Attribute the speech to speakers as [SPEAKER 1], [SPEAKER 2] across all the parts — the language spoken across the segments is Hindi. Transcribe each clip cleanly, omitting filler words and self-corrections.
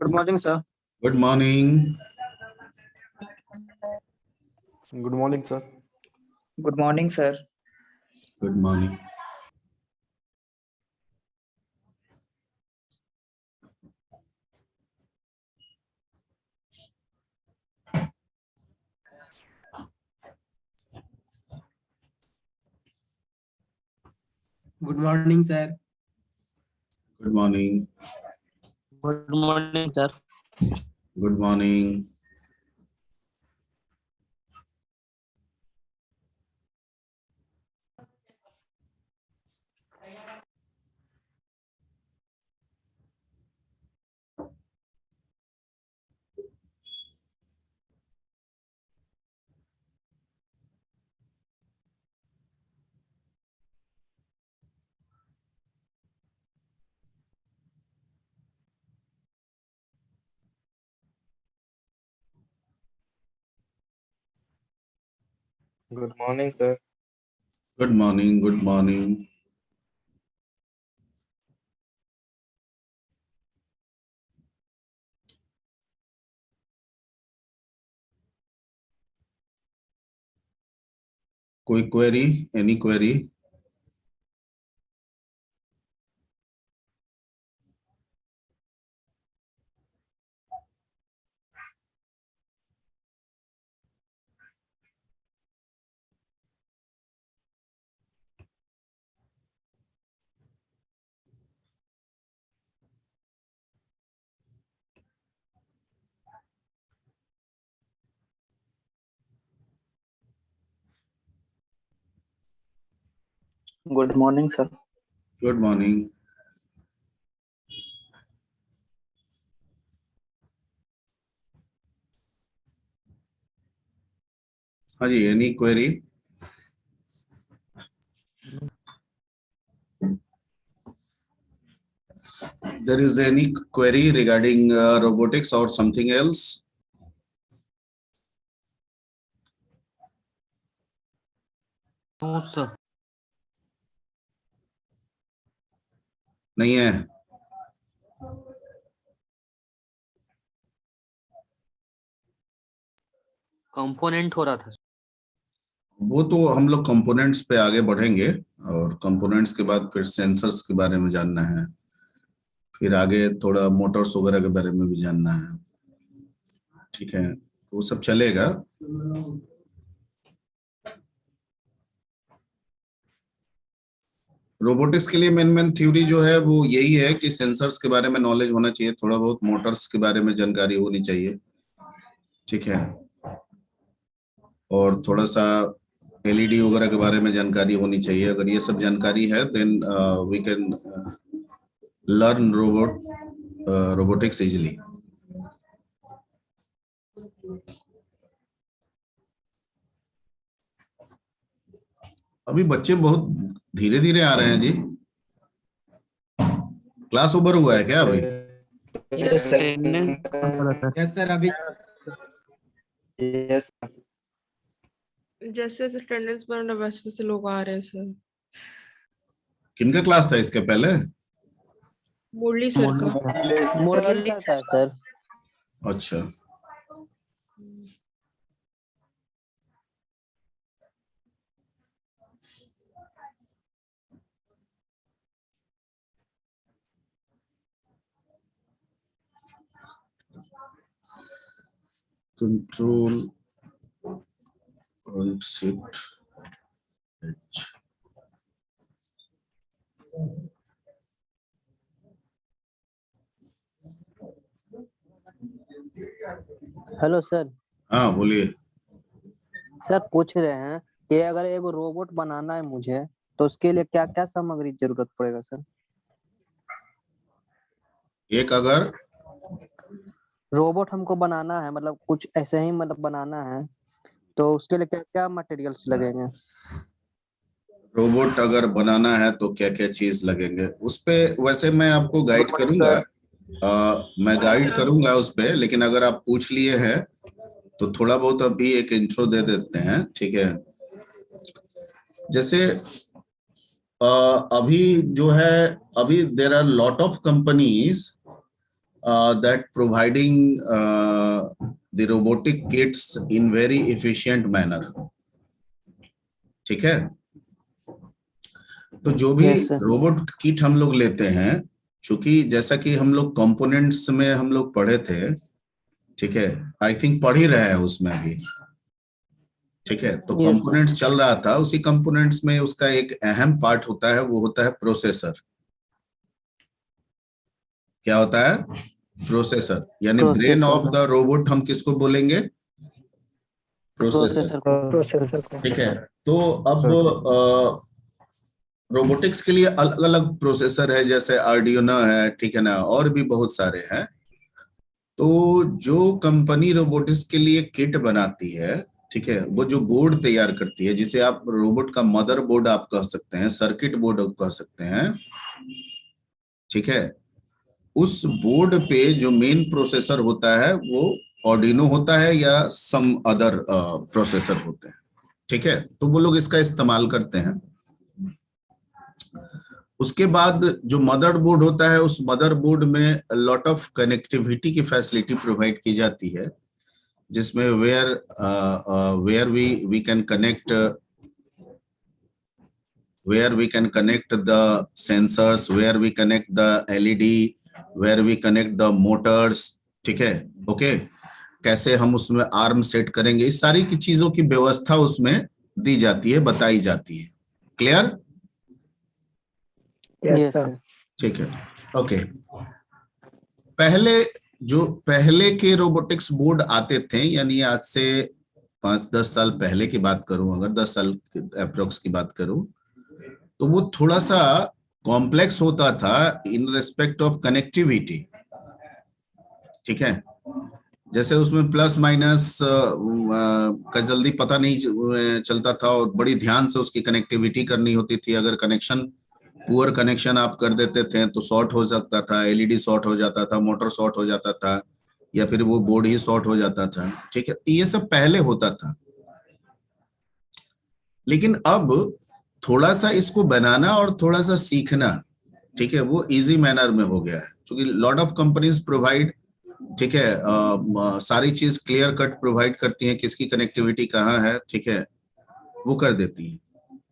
[SPEAKER 1] Good morning, sir.
[SPEAKER 2] Good morning.
[SPEAKER 3] Good morning, sir.
[SPEAKER 1] Good morning, sir.
[SPEAKER 2] Good morning.
[SPEAKER 4] Good morning, sir.
[SPEAKER 2] Good morning.
[SPEAKER 5] Good morning, sir.
[SPEAKER 2] Good morning.
[SPEAKER 3] Good morning, sir.
[SPEAKER 2] Good morning. Good morning. कोई query? Any query?
[SPEAKER 5] Good morning, sir.
[SPEAKER 2] Good morning. हाँ जी, any query? There is any query regarding robotics or something else?
[SPEAKER 5] No, sir.
[SPEAKER 2] नहीं है.
[SPEAKER 5] कंपोनेंट हो रहा था।
[SPEAKER 2] वो तो हम लोग कंपोनेंट्स पे आगे बढ़ेंगे और कंपोनेंट्स के बाद फिर सेंसर्स के बारे में जानना है, फिर आगे थोड़ा मोटर्स वगैरह के बारे में भी जानना है. ठीक है, वो सब चलेगा. रोबोटिक्स के लिए मेन थ्योरी जो है वो यही है कि सेंसर्स के बारे में नॉलेज होना चाहिए, थोड़ा बहुत मोटर्स के बारे में जानकारी होनी चाहिए. ठीक है, और थोड़ा सा एलईडी वगैरह के बारे में जानकारी होनी चाहिए. अगर ये सब जानकारी है then we can learn robotics easily. अभी बच्चे बहुत धीरे धीरे आ रहे हैं जी. क्लास ओवर हुआ है क्या अभी?
[SPEAKER 1] Yes, sir.
[SPEAKER 4] Yes, sir. अभी
[SPEAKER 3] Yes, sir.
[SPEAKER 6] जैसे जैसे अटेंडेंस बन रहा वैसे वैसे लोग आ रहे हैं सर।
[SPEAKER 2] किनका क्लास था इसके पहले?
[SPEAKER 6] मुरली सर का।
[SPEAKER 5] मुरली सर का सर।
[SPEAKER 2] अच्छा, control Alt Shift H.
[SPEAKER 5] Hello sir.
[SPEAKER 2] हाँ बोलिए.
[SPEAKER 5] सर पूछ रहे हैं कि अगर एक रोबोट बनाना है मुझे तो उसके लिए क्या क्या सामग्री जरूरत पड़ेगा सर?
[SPEAKER 2] एक अगर
[SPEAKER 5] रोबोट हमको बनाना है, मतलब कुछ ऐसे ही मतलब बनाना है, तो उसके लिए क्या क्या मटेरियल्स लगेंगे?
[SPEAKER 2] रोबोट अगर बनाना है तो क्या क्या चीज लगेंगे उस पे, वैसे मैं आपको गाइड करूंगा. मैं गाइड करूंगा उस पे, लेकिन अगर आप पूछ लिए हैं तो थोड़ा बहुत अभी एक इंट्रो दे देते हैं. ठीक है, जैसे अभी जो है, अभी there are lot of companies that providing the robotic kits in very efficient manner. ठीक है, तो जो भी
[SPEAKER 5] Yes, sir.
[SPEAKER 2] रोबोट किट हम लोग लेते हैं, चूंकि जैसा कि हम लोग कंपोनेंट्स में हम लोग पढ़े थे, ठीक है, आई थिंक पढ़ ही रहे हैं उसमें भी, ठीक है, तो
[SPEAKER 5] Yes, sir.
[SPEAKER 2] कंपोनेंट्स चल रहा था, उसी कंपोनेंट्स में उसका एक अहम पार्ट होता है, वो होता है प्रोसेसर। क्या होता है? प्रोसेसर, यानी brain
[SPEAKER 5] Processor.
[SPEAKER 2] Of the robot हम किसको बोलेंगे? प्रोसेसर,
[SPEAKER 5] Processor को.
[SPEAKER 2] ठीक है। तो अब रोबोटिक्स के लिए अलग अलग प्रोसेसर है, जैसे आर्डिनो है, ठीक है ना, और भी बहुत सारे हैं। तो जो कंपनी रोबोटिक्स के लिए किट बनाती है, ठीक है, वो जो बोर्ड तैयार करती है, जिसे आप रोबोट का मदर बोर्ड आप कह सकते हैं, सर्किट बोर्ड आप कह सकते हैं, ठीक है, उस बोर्ड पे जो मेन प्रोसेसर होता है वो आर्डिनो होता है या सम अदर प्रोसेसर होते हैं, ठीक है, तो वो लोग इसका इस्तेमाल करते हैं। उसके बाद जो मदरबोर्ड होता है, उस मदरबोर्ड में लॉट ऑफ कनेक्टिविटी की फैसिलिटी प्रोवाइड की जाती है, जिसमें where we can connect the sensors, where we connect the LED, where we connect the motors, ठीक है, ओके, कैसे हम उसमें आर्म सेट करेंगे, इस सारी की चीजों की व्यवस्था उसमें दी जाती है, बताई जाती है। क्लियर?
[SPEAKER 5] Yes, sir.
[SPEAKER 2] ठीक है, ओके। पहले के रोबोटिक्स बोर्ड आते थे, यानी आज से 5-10 साल पहले की बात करूं, अगर 10 साल अप्रोक्स की बात करूं, तो वो थोड़ा सा कॉम्प्लेक्स होता था इन रिस्पेक्ट ऑफ कनेक्टिविटी, ठीक है, जैसे उसमें प्लस माइनस का जल्दी पता नहीं चलता था, और बड़ी ध्यान से उसकी कनेक्टिविटी करनी होती थी। अगर कनेक्शन पुअर कनेक्शन आप कर देते थे तो शॉर्ट हो सकता था, एलईडी शॉर्ट हो जाता था, मोटर शॉर्ट हो जाता था, या फिर वो बोर्ड ही शॉर्ट हो जाता था, ठीक है, ये सब पहले होता था। लेकिन अब थोड़ा सा इसको बनाना और थोड़ा सा सीखना, ठीक है, वो इजी मैनर में हो गया है, क्योंकि लॉट ऑफ कंपनीज प्रोवाइड, ठीक है, सारी चीज क्लियर कट प्रोवाइड करती हैं, किसकी कनेक्टिविटी कहाँ है, ठीक है, वो कर देती है,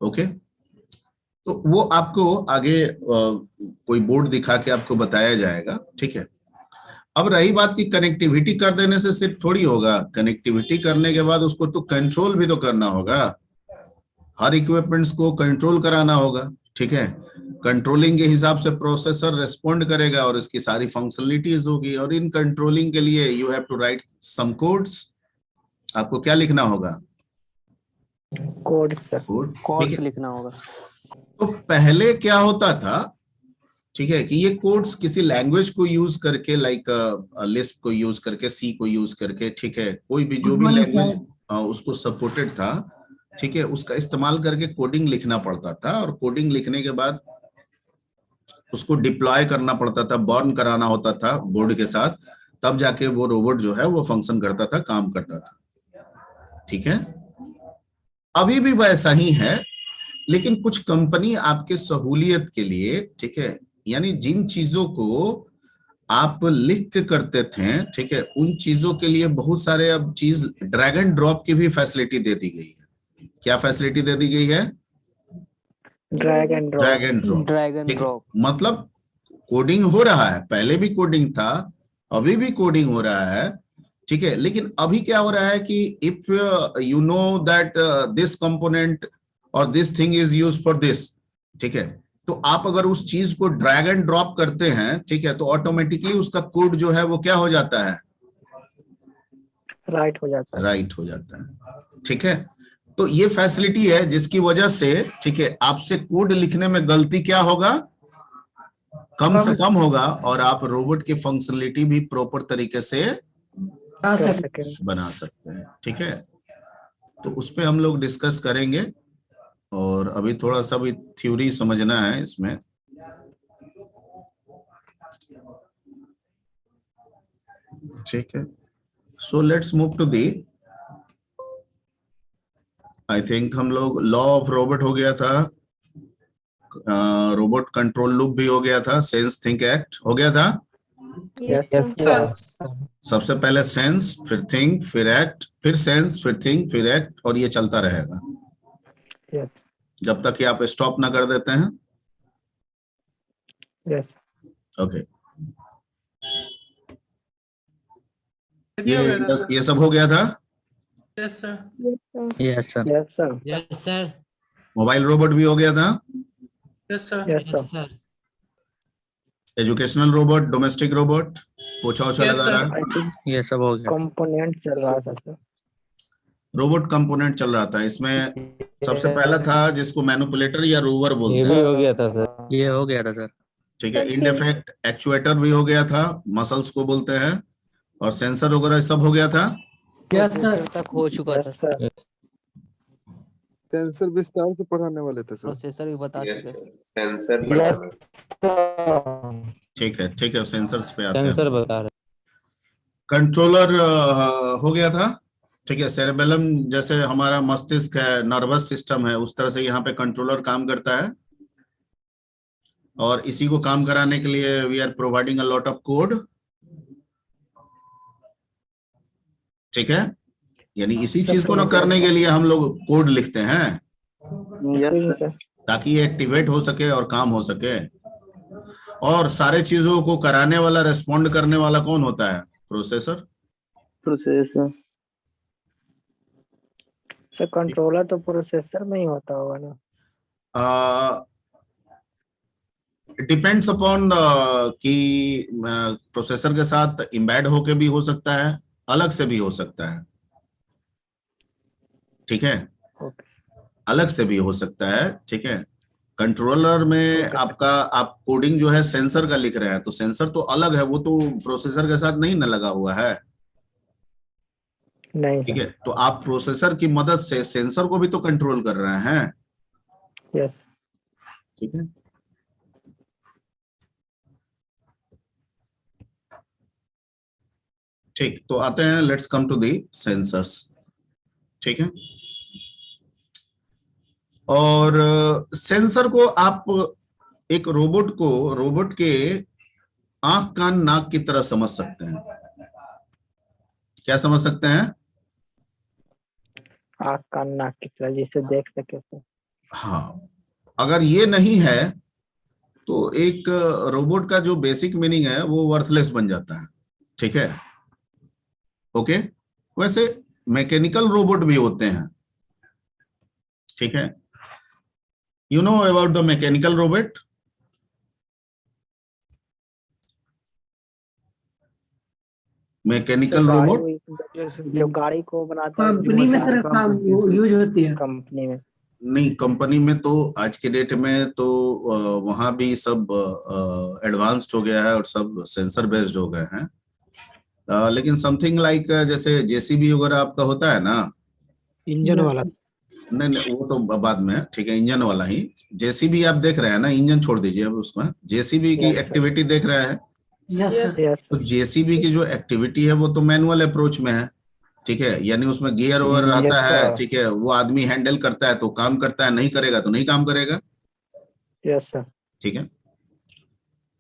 [SPEAKER 2] ओके। तो वो आपको आगे कोई बोर्ड दिखा के आपको बताया जाएगा, ठीक है। अब रही बात की कनेक्टिविटी कर देने से सिर्फ थोड़ी होगा, कनेक्टिविटी करने के बाद उसको तो कंट्रोल भी तो करना होगा, हर इक्विपमेंट्स को कंट्रोल कराना होगा, ठीक है, कंट्रोलिंग के हिसाब से प्रोसेसर रेस्पॉन्ड करेगा और इसकी सारी फंक्शनलिटीज होगी, और इन कंट्रोलिंग के लिए you have to write some codes. आपको क्या लिखना होगा?
[SPEAKER 5] कोड्स लिखना होगा।
[SPEAKER 2] तो पहले क्या होता था, ठीक है, कि ये कोड्स किसी लैंग्वेज को यूज करके, लाइक लिस्प को यूज करके, सी को यूज करके, ठीक है, कोई भी जो भी लैंग्वेज उसको सपोर्टेड था, ठीक है, उसका इस्तेमाल करके कोडिंग लिखना पड़ता था, और कोडिंग लिखने के बाद उसको डिप्लॉय करना पड़ता था, बर्न कराना होता था बोर्ड के साथ, तब जाके वो रोबोट जो है वो फंक्शन करता था, काम करता था, ठीक है। अभी भी वैसा ही है, लेकिन कुछ कंपनी आपके सहूलियत के लिए, ठीक है, यानी जिन चीजों को आप लिख के करते थे, ठीक है, उन चीजों के लिए बहुत सारे अब चीज ड्रैग एंड ड्रॉप की भी फैसिलिटी दे दी गई है। क्या फैसिलिटी दे दी गई है?
[SPEAKER 1] Drag and
[SPEAKER 2] drop. मतलब कोडिंग हो रहा है, पहले भी कोडिंग था, अभी भी कोडिंग हो रहा है, ठीक है, लेकिन अभी क्या हो रहा है कि if you know that this component और this thing is used for this, ठीक है, तो आप अगर उस चीज को ड्रैग एंड ड्रॉप करते हैं, ठीक है, तो ऑटोमेटिकली उसका कोड जो है वो क्या हो जाता है? राइट हो जाता है, ठीक है। तो ये फैसिलिटी है जिसकी वजह से, ठीक है, आपसे कोड लिखने में गलती क्या होगा? कम से कम होगा, और आप रोबोट की फंक्शनलिटी भी प्रॉपर तरीके से बना सकते हैं, ठीक है। तो उस पे हम लोग डिस्कस करेंगे, और अभी थोड़ा सा भी थ्योरी समझना है इसमें, ठीक है। So let's move to the, I think हम लोग लॉ ऑफ रोबोट हो गया था, रोबोट कंट्रोल लूप भी हो गया था, सेंस थिंक एक्ट हो गया था,
[SPEAKER 1] Yes, sir.
[SPEAKER 2] सबसे पहले सेंस, फिर थिंक, फिर एक्ट, फिर सेंस, फिर थिंक, फिर एक्ट, और ये चलता रहेगा
[SPEAKER 1] Yes.
[SPEAKER 2] जब तक कि आप स्टॉप ना कर देते हैं।
[SPEAKER 1] Yes.
[SPEAKER 2] ओके, ये सब हो गया था।
[SPEAKER 7] Yes, sir.
[SPEAKER 5] Yes sir.
[SPEAKER 1] Yes, sir.
[SPEAKER 7] Yes, sir.
[SPEAKER 2] Mobile robot भी हो गया था।
[SPEAKER 7] Yes, sir.
[SPEAKER 1] Yes, sir.
[SPEAKER 7] sir.
[SPEAKER 2] Educational robot, domestic robot, पोछा ओछा
[SPEAKER 7] Yes,
[SPEAKER 2] लगा
[SPEAKER 7] sir.
[SPEAKER 2] रहा है।
[SPEAKER 1] I think
[SPEAKER 5] ये सब हो गया।
[SPEAKER 1] component चल रहा था sir.
[SPEAKER 2] रोबोट कंपोनेंट चल रहा था। इसमें सबसे पहला था जिसको मैनिपुलेटर या रोवर बोलते हैं।
[SPEAKER 8] हो गया था सर।
[SPEAKER 5] ये हो गया था सर।
[SPEAKER 2] ठीक है,
[SPEAKER 6] सर,
[SPEAKER 2] इन इफेक्ट एक्चुएटर भी हो गया था, मसल्स को बोलते हैं, और सेंसर वगैरह सब हो गया था।
[SPEAKER 7] Yes,
[SPEAKER 9] तक हो चुका था
[SPEAKER 1] Yes, sir.
[SPEAKER 10] सेंसर विस्तार से पढ़ाने वाले थे सर।
[SPEAKER 9] प्रोसेसर भी बता चुके हैं
[SPEAKER 3] सेंसर
[SPEAKER 1] Yes,
[SPEAKER 3] पढ़ाना।
[SPEAKER 2] ठीक है, सेंसर्स पे आते हैं।
[SPEAKER 8] सेंसर बता रहे।
[SPEAKER 2] कंट्रोलर हो गया था। ठीक है, सेरेबेलम जैसे हमारा मस्तिष्क है, नर्वस सिस्टम है, उस तरह से यहाँ पे कंट्रोलर काम करता है, और इसी को काम कराने के लिए we are providing a lot of code. ठीक है, यानी इसी चीज को ना करने के लिए हम लोग कोड लिखते हैं,
[SPEAKER 1] Yes, sir.
[SPEAKER 2] ताकि ये एक्टिवेट हो सके और काम हो सके। और सारे चीजों को कराने वाला, रेस्पॉन्ड करने वाला कौन होता है? प्रोसेसर।
[SPEAKER 5] प्रोसेसर।
[SPEAKER 1] सर कंट्रोलर तो प्रोसेसर में ही होता होगा ना।
[SPEAKER 2] डिपेंड्स अपॉन कि प्रोसेसर के साथ एम्बेड होके भी हो सकता है, अलग से भी हो सकता है। ठीक है,
[SPEAKER 1] Okay.
[SPEAKER 2] अलग से भी हो सकता है। ठीक है, कंट्रोलर में आपका आप कोडिंग जो है सेंसर का लिख रहे हैं, तो सेंसर तो अलग है, वो तो प्रोसेसर के साथ नहीं ना लगा हुआ है।
[SPEAKER 1] नहीं
[SPEAKER 2] ठीक
[SPEAKER 1] sir.
[SPEAKER 2] है, तो आप प्रोसेसर की मदद से सेंसर को भी तो कंट्रोल कर रहे हैं।
[SPEAKER 1] Yes.
[SPEAKER 2] ठीक है, ठीक, तो आते हैं, let's come to the sensors. ठीक है, और सेंसर को आप एक रोबोट के आंख कान नाक की तरह समझ सकते हैं। क्या समझ सकते हैं?
[SPEAKER 1] आँख कान नाक की तरह जिसे देख सके सर।
[SPEAKER 2] हाँ, अगर ये नहीं है तो एक रोबोट का जो बेसिक मीनिंग है वो वर्थलेस बन जाता है। ठीक है, ओके। वैसे मैकेनिकल रोबोट भी होते हैं। ठीक है, you know about the mechanical robot? Mechanical robot
[SPEAKER 1] जो गाड़ी को बनाता है,
[SPEAKER 4] कंपनी में सर काम यूज होती है।
[SPEAKER 1] कंपनी में
[SPEAKER 2] नहीं, कंपनी में तो आज के डेट में तो वहां भी सब एडवांस्ड हो गया है और सब सेंसर बेस्ड हो गए हैं। लेकिन समथिंग लाइक जैसे जेसीबी वगैरह आपका होता है ना,
[SPEAKER 4] इंजन वाला।
[SPEAKER 2] नहीं वो तो बाद में है। ठीक है, इंजन वाला ही जेसीबी आप देख रहे हैं ना, इंजन छोड़ दीजिए अब, उसमें जेसीबी की
[SPEAKER 1] Yes, sir.
[SPEAKER 2] एक्टिविटी देख रहे हैं।
[SPEAKER 1] Yes,
[SPEAKER 2] तो जेसीबी की जो एक्टिविटी है वो तो मैनुअल अप्रोच में है। ठीक है, यानी उसमें गियर ओवर
[SPEAKER 1] Yes,
[SPEAKER 2] आता है।
[SPEAKER 1] sir.
[SPEAKER 2] ठीक है, वो आदमी हैंडल करता है तो काम करता है, नहीं करेगा तो नहीं काम करेगा।
[SPEAKER 1] yes sir.
[SPEAKER 2] ठीक है,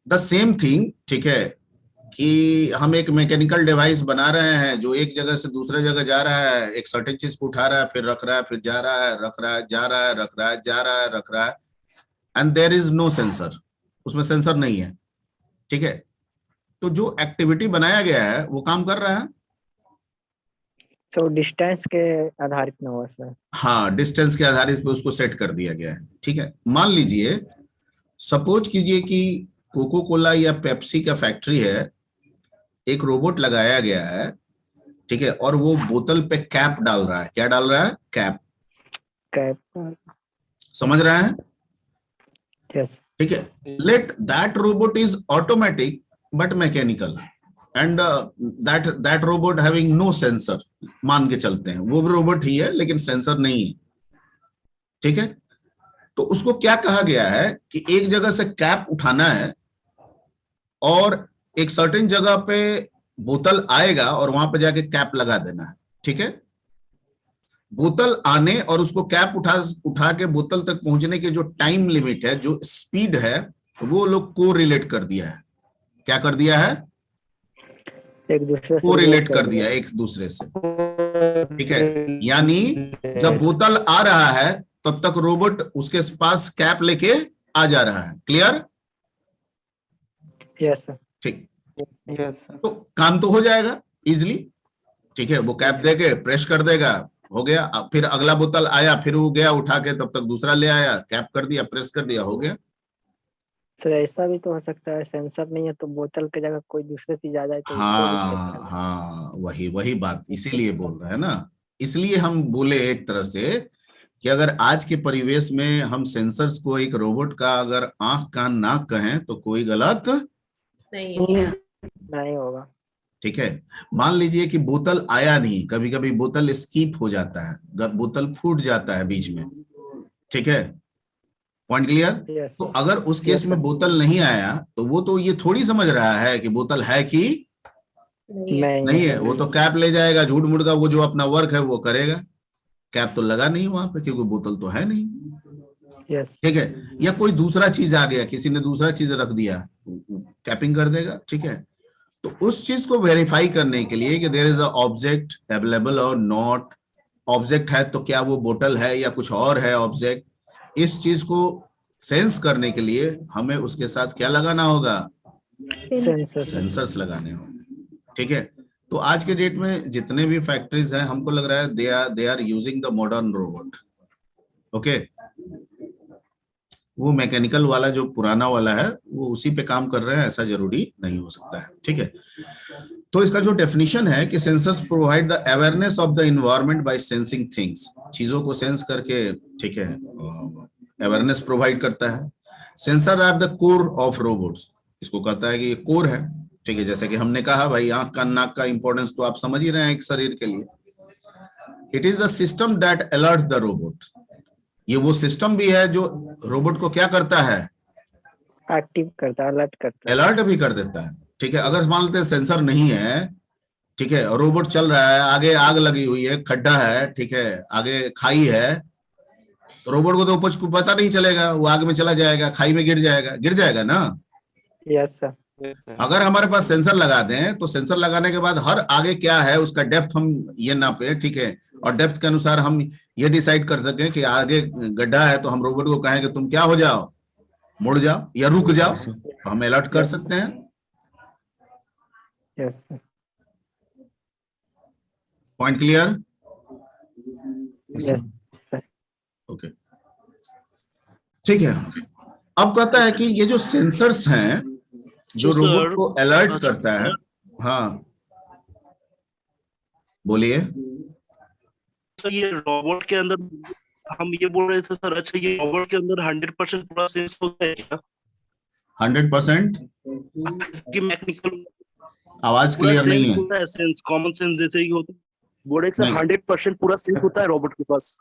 [SPEAKER 2] द सेम थिंग। ठीक है, कि हम एक मैकेनिकल डिवाइस बना रहे हैं जो एक जगह से दूसरे जगह जा रहा है, एक सर्टेन चीज को उठा रहा है, फिर रख रहा है, फिर जा रहा है, रख रहा है, जा रहा है, रख रहा है, जा रहा है, रख रहा है, and there is no sensor. उसमें सेंसर नहीं है। ठीक है, तो जो एक्टिविटी बनाया गया है वो काम कर रहा है।
[SPEAKER 1] तो डिस्टेंस के आधारित में हुआ सर।
[SPEAKER 2] हाँ, डिस्टेंस के आधारित पे उसको सेट कर दिया गया है। ठीक है, मान लीजिए, सपोज कीजिए कि कोको कोला या पेप्सी का फैक्ट्री है, एक रोबोट लगाया गया है। ठीक है, और वो बोतल पे कैप डाल रहा है। क्या डाल रहा है? कैप।
[SPEAKER 1] कैप।
[SPEAKER 2] समझ रहा है?
[SPEAKER 1] Yes.
[SPEAKER 2] ठीक है, let that robot is automatic but mechanical, and that robot having no sensor. मान के चलते हैं वो रोबोट ही है लेकिन सेंसर नहीं है। ठीक है, तो उसको क्या कहा गया है कि एक जगह से कैप उठाना है और एक सर्टेन जगह पे बोतल आएगा और वहां पे जाके कैप लगा देना है। ठीक है, बोतल आने और उसको कैप उठा के बोतल तक पहुंचने के जो टाइम लिमिट है, जो स्पीड है, वो लोग को रिलेट कर दिया है। क्या कर दिया है?
[SPEAKER 1] एक दूसरे से
[SPEAKER 2] कोरिलेट कर दिया एक दूसरे से, ठीक है। यानी जब बोतल आ रहा है तब तक रोबोट उसके पास कैप लेके आ जा रहा है। क्लियर?
[SPEAKER 1] Yes sir.
[SPEAKER 2] ठीक,
[SPEAKER 3] यस सर।
[SPEAKER 2] तो काम तो हो जाएगा इजिली, ठीक है। वो कैप देके प्रेस कर देगा, हो गया। अब फिर अगला बोतल आया, फिर वो गया उठा के, तब तक दूसरा ले आया, कैप कर दिया, प्रेस कर दिया, हो गया।
[SPEAKER 1] सर ऐसा भी तो हो सकता है सेंसर नहीं है तो बोतल की जगह कोई दूसरी चीज आ जाए तो उसको भी check
[SPEAKER 2] हाँ
[SPEAKER 1] करना।
[SPEAKER 2] हाँ, वही बात, इसीलिए बोल रहे हैं ना। इसलिए हम बोले एक तरह से कि अगर आज के परिवेश में हम सेंसर्स को एक रोबोट का अगर आंख कान नाक कहें तो कोई गलत
[SPEAKER 6] नहीं है।
[SPEAKER 1] नहीं होगा।
[SPEAKER 2] ठीक है। मान लीजिए कि बोतल आया नहीं, कभी कभी बोतल स्किप हो जाता है, बोतल फूट जाता है बीच में, ठीक है। Point clear?
[SPEAKER 1] यस
[SPEAKER 2] तो अगर उस केस में बोतल नहीं आया तो वो तो ये थोड़ी समझ रहा है कि बोतल है कि नहीं है। वो तो कैप ले जाएगा, झूठ मूठ का वो जो अपना वर्क है वो करेगा। कैप तो लगा नहीं वहां पे क्योंकि बोतल तो है नहीं,
[SPEAKER 1] यस
[SPEAKER 2] ठीक है। या कोई दूसरा चीज आ गया, किसी ने दूसरा चीज रख दिया, कैपिंग कर देगा, ठीक है। तो उस चीज को वेरीफाई करने के लिए कि there is a object available और नॉट, ऑब्जेक्ट है तो क्या वो बोतल है या कुछ और है ऑब्जेक्ट, इस चीज को सेंस करने के लिए हमें उसके साथ क्या लगाना होगा?
[SPEAKER 1] सेंसर।
[SPEAKER 2] सेंसर्स लगाने होंगे, ठीक है। तो आज के डेट में जितने भी फैक्ट्रीज हैं, हमको लग रहा है they are using the modern robot, okay. वो मैकेनिकल वाला जो पुराना वाला है वो उसी पे काम कर रहे हैं, ऐसा जरूरी नहीं हो सकता है, ठीक है। तो इसका जो डेफिनेशन है कि sensors provide the awareness of the environment by sensing things, चीजों को सेंस करके, ठीक है, अवेयरनेस प्रोवाइड करता है। Sensor are the core of robots, इसको कहता है कि ये कोर है, ठीक है। जैसे कि हमने कहा भाई आंख का नाक का इंपॉर्टेंस तो आप समझ ही रहे हैं एक शरीर के लिए। It is the system that alert the robot, ये वो सिस्टम भी है जो रोबोट को क्या करता है?
[SPEAKER 1] एक्टिव करता है, अलर्ट करता है।
[SPEAKER 2] अलर्ट भी कर देता है, ठीक है। अगर मान लेते हैं सेंसर नहीं है, ठीक है, और रोबोट चल रहा है, आगे आग लगी हुई है, खड्डा है, ठीक है, आगे खाई है, तो रोबोट को तो कुछ पता नहीं चलेगा, वो आग में चला जाएगा, खाई में गिर जाएगा ना।
[SPEAKER 1] Yes sir.
[SPEAKER 2] अगर हमारे पास सेंसर लगा दें तो सेंसर लगाने के बाद हर आगे क्या है उसका डेप्थ हम ये नापे, ठीक है, और डेप्थ के अनुसार हम ये डिसाइड कर सकें कि आगे गड्ढा है तो हम रोबोट को कहें कि तुम क्या हो जाओ, मुड़ जाओ या रुक जाओ, तो हम अलर्ट कर सकते हैं।
[SPEAKER 1] Yes sir.
[SPEAKER 2] Point clear?
[SPEAKER 1] Yes
[SPEAKER 2] okay, ठीक है। अब कहता है कि ये जो सेंसर्स हैं जो रोबोट को अलर्ट करता है, हाँ बोलिए
[SPEAKER 8] सर। ये रोबोट के अंदर हम ये बोल रहे थे सर, अच्छा ये रोबोट के अंदर 100% पूरा सेंस होता है क्या?
[SPEAKER 2] 100%
[SPEAKER 8] कि मैकेनिकल
[SPEAKER 2] आवाज क्लियर नहीं है।
[SPEAKER 8] होता है सेंस, कॉमन सेंस जैसे ही होता है। बोल रहे सर 100% पूरा सेंस होता है रोबोट के पास।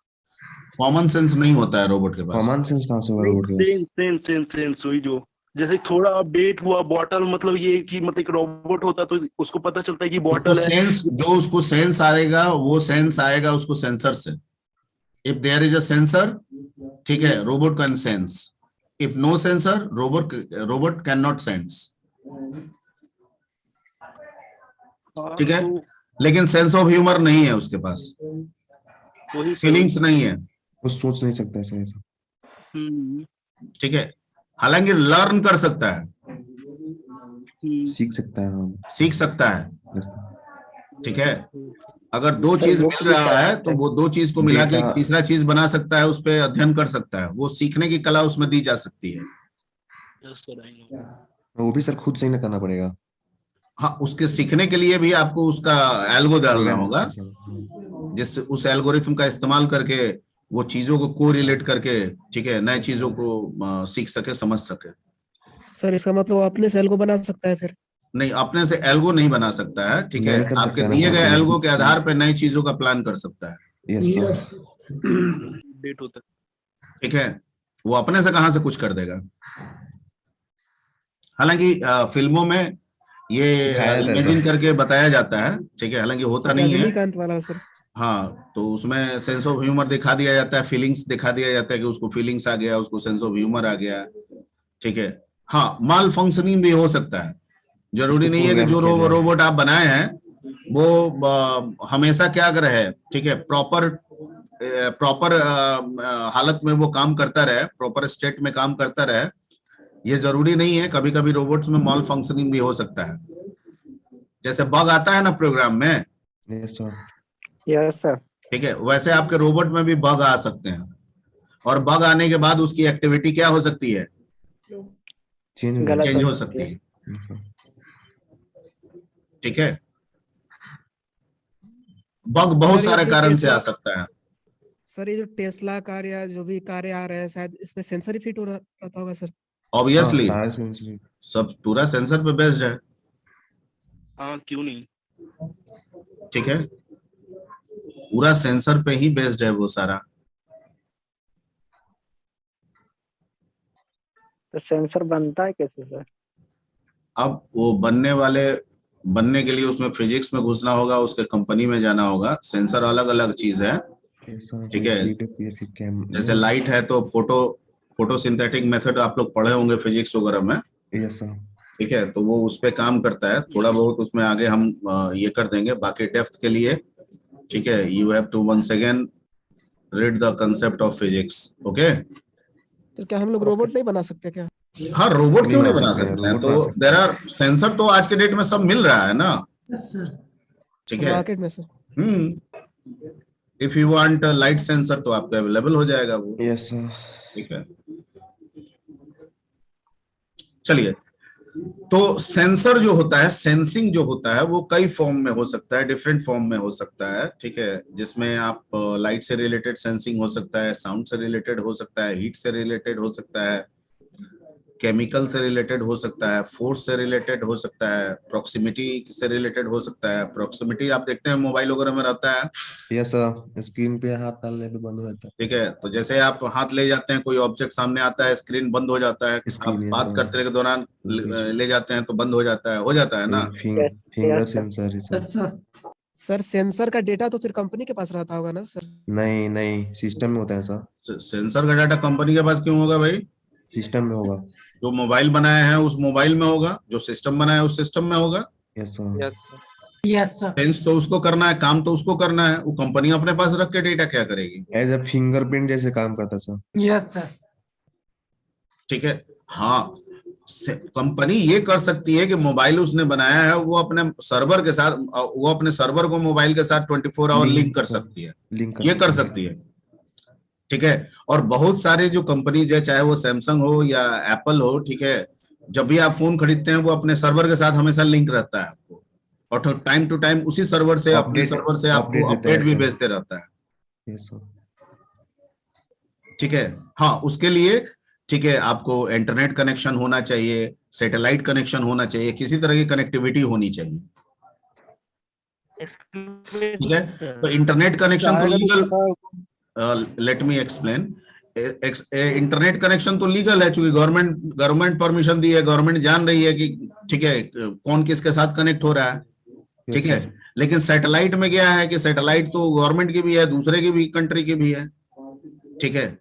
[SPEAKER 2] कॉमन सेंस नहीं होता है रोबोट के पास।
[SPEAKER 3] कॉमन सेंस कहाँ से होगा रोबोट के पास?
[SPEAKER 8] सेंस वही जो जैसे थोड़ा अपडेट हुआ बॉटल, मतलब ये कि मतलब एक रोबोट होता तो उसको पता चलता है कि बॉटल है।
[SPEAKER 2] सेंस, जो उसको सेंस आएगा वो सेंस आएगा उसको सेंसर से। If there is a sensor, ठीक है, robot can sense. If no sensor, robot can not sense, ठीक है। लेकिन सेंस ऑफ ह्यूमर नहीं है उसके पास, फीलिंग्स नहीं है,
[SPEAKER 3] वो सोच नहीं सकता ऐसा।
[SPEAKER 2] ठीक है। हालांकि लर्न कर सकता है,
[SPEAKER 3] सीख सकता है, हाँ।
[SPEAKER 2] सीख सकता है,
[SPEAKER 3] यस।
[SPEAKER 2] ठीक है। अगर दो चीज मिल रहा है तो वो दो चीज को मिला के एक तीसरा चीज बना सकता है, उस पर अध्ययन कर सकता है, वो सीखने की कला उसमें दी जा सकती है।
[SPEAKER 3] वो भी सर खुद से ही ना करना पड़ेगा।
[SPEAKER 2] हाँ, उसके सीखने के लिए भी आपको उसका एल्गो डालना होगा, जिससे उस एल्गोरिथम का इस्तेमाल करके वो चीजों को कोरिलेट करके, ठीक है, नए चीजों को सीख सके, समझ सके।
[SPEAKER 9] सर इसका मतलब अपने से एल्गो बना सकता है फिर?
[SPEAKER 2] नहीं, अपने से एल्गो नहीं बना सकता है, ठीक है। आपके दिए गए एल्गो के आधार पर नई चीजों का प्लान कर सकता है, ठीक है। वो अपने से कहां से कुछ कर देगा। हालांकि फिल्मों में ये इमेजिन करके बताया जाता है, ठीक है, हालांकि होता नहीं है।
[SPEAKER 9] रजनीकांत वाला सर।
[SPEAKER 2] हाँ, तो उसमें सेंस ऑफ ह्यूमर दिखा दिया जाता है, फीलिंग्स दिखा दिया जाता है कि उसको फीलिंग्स आ गया, उसको सेंस ऑफ ह्यूमर आ गया, ठीक है। हाँ, माल फंक्शनिंग भी हो सकता है, जरूरी नहीं है कि जो रोबोट आप बनाए हैं वो हमेशा क्या रहे, ठीक है, प्रॉपर हालत में वो काम करता रहे, प्रॉपर स्टेट में काम करता रहे, ये जरूरी नहीं है। कभी कभी रोबोट्स में मॉल फंक्शनिंग भी हो सकता है, जैसे बग आता है ना प्रोग्राम में।
[SPEAKER 3] Yes sir.
[SPEAKER 1] Yes sir.
[SPEAKER 2] ठीक है, वैसे आपके रोबोट में भी बग आ सकते हैं, और बग आने के बाद उसकी एक्टिविटी क्या हो सकती है, चेंज हो सकती है। ठीक है, बग बहुत सारे कारण से आ सकता है।
[SPEAKER 9] सर ये जो टेस्ला कार या जो भी कारें आ रहे हैं शायद इसमें सेंसर ही फिट हो रहता होगा सर।
[SPEAKER 2] ऑब्वियसली सब पूरा सेंसर पे बेस्ड है।
[SPEAKER 8] हाँ क्यों नहीं।
[SPEAKER 2] ठीक है, पूरा सेंसर पे ही बेस्ड है वो सारा।
[SPEAKER 1] तो सेंसर बनता है कैसे सर?
[SPEAKER 2] अब वो बनने के लिए उसमें फिजिक्स में घुसना होगा, उसके कंपनी में जाना होगा। सेंसर अलग अलग चीज है, ठीक है। जैसे लाइट है तो फोटोसिंथेटिक मेथड आप लोग पढ़े होंगे फिजिक्स वगैरह में।
[SPEAKER 3] Yes sir.
[SPEAKER 2] ठीक है, तो वो उस पे काम करता है थोड़ा बहुत, उसमें आगे हम ये कर देंगे। बाकी डेप्थ के लिए, ठीक है, you have to once again read the concept of physics. Okay,
[SPEAKER 9] तो क्या हम लोग रोबोट नहीं बना सकते क्या?
[SPEAKER 2] हाँ, रोबोट क्यों नहीं बना सकते हैं? तो देयर आर सेंसर तो आज के डेट में सब मिल रहा है ना। ठीक है,
[SPEAKER 9] मार्केट में sir.
[SPEAKER 2] If you want light sensor तो आपको अवेलेबल हो जाएगा वो।
[SPEAKER 3] Yes sir.
[SPEAKER 2] ठीक है, चलिए। तो सेंसर जो होता है, सेंसिंग जो होता है, वो कई फॉर्म में हो सकता है, डिफरेंट फॉर्म में हो सकता है। ठीक है, जिसमें आप लाइट से रिलेटेड सेंसिंग हो सकता है, साउंड से रिलेटेड हो सकता है, हीट से रिलेटेड हो सकता है, केमिकल से रिलेटेड हो सकता है, फोर्स से रिलेटेड हो सकता है, प्रॉक्सिमिटी से रिलेटेड हो सकता है। प्रॉक्सिमिटी आप देखते हैं मोबाइल वगैरह में रहता है।
[SPEAKER 3] यस सर, स्क्रीन पे हाथ डालने पे बंद हो जाता है।
[SPEAKER 2] ठीक है, तो जैसे आप हाथ ले जाते हैं, कोई ऑब्जेक्ट सामने आता है, स्क्रीन बंद हो जाता है। आप बात करते के दौरान ले जाते हैं तो बंद हो जाता है ना।
[SPEAKER 3] फिंगर सेंसर
[SPEAKER 9] सर सेंसर का डेटा तो फिर कंपनी के पास रहता होगा ना सर?
[SPEAKER 3] नहीं, सिस्टम में होता है सर।
[SPEAKER 2] सेंसर का डाटा कंपनी के पास क्यों होगा भाई?
[SPEAKER 3] सिस्टम में होगा।
[SPEAKER 2] जो मोबाइल बनाया है उस मोबाइल में होगा, जो सिस्टम बनाया है उस सिस्टम में होगा।
[SPEAKER 3] Yes sir.
[SPEAKER 4] Yes sir.
[SPEAKER 2] Sense तो उसको करना है, काम तो उसको करना है। वो कंपनी अपने पास रख के डेटा क्या करेगी?
[SPEAKER 3] एज अ फिंगरप्रिंट जैसे काम करता सर।
[SPEAKER 4] Yes sir.
[SPEAKER 2] ठीक है, हाँ, कंपनी ये कर सकती है कि मोबाइल उसने बनाया है, वो अपने सर्वर के साथ, वो अपने सर्वर को मोबाइल के साथ 24 आवर लिंक कर सकती है, ये कर सकती है। ठीक है, और बहुत सारे जो कंपनी है, चाहे वो सैमसंग हो या एप्पल हो, ठीक है, जब भी आप फोन खरीदते हैं वो अपने सर्वर के साथ हमेशा लिंक रहता है आपको, और टाइम टू टाइम उसी सर्वर से, अपने सर्वर से आपको अपडेट भी भेजते रहता है। ठीक है, हाँ, उसके लिए ठीक है, आपको इंटरनेट कनेक्शन होना चाहिए, सैटेलाइट कनेक्शन होना चाहिए, किसी तरह की कनेक्टिविटी होनी चाहिए। ठीक है, तो इंटरनेट कनेक्शन तो legal, let me explain. Internet connection तो लीगल है, चूंकि गवर्नमेंट परमिशन दी है, गवर्नमेंट जान रही है कि ठीक है कौन किसके साथ कनेक्ट हो रहा है। ठीक है, लेकिन सैटेलाइट में क्या है कि सैटेलाइट तो गवर्नमेंट की भी है, दूसरे की भी, कंट्री की भी है। ठीक है,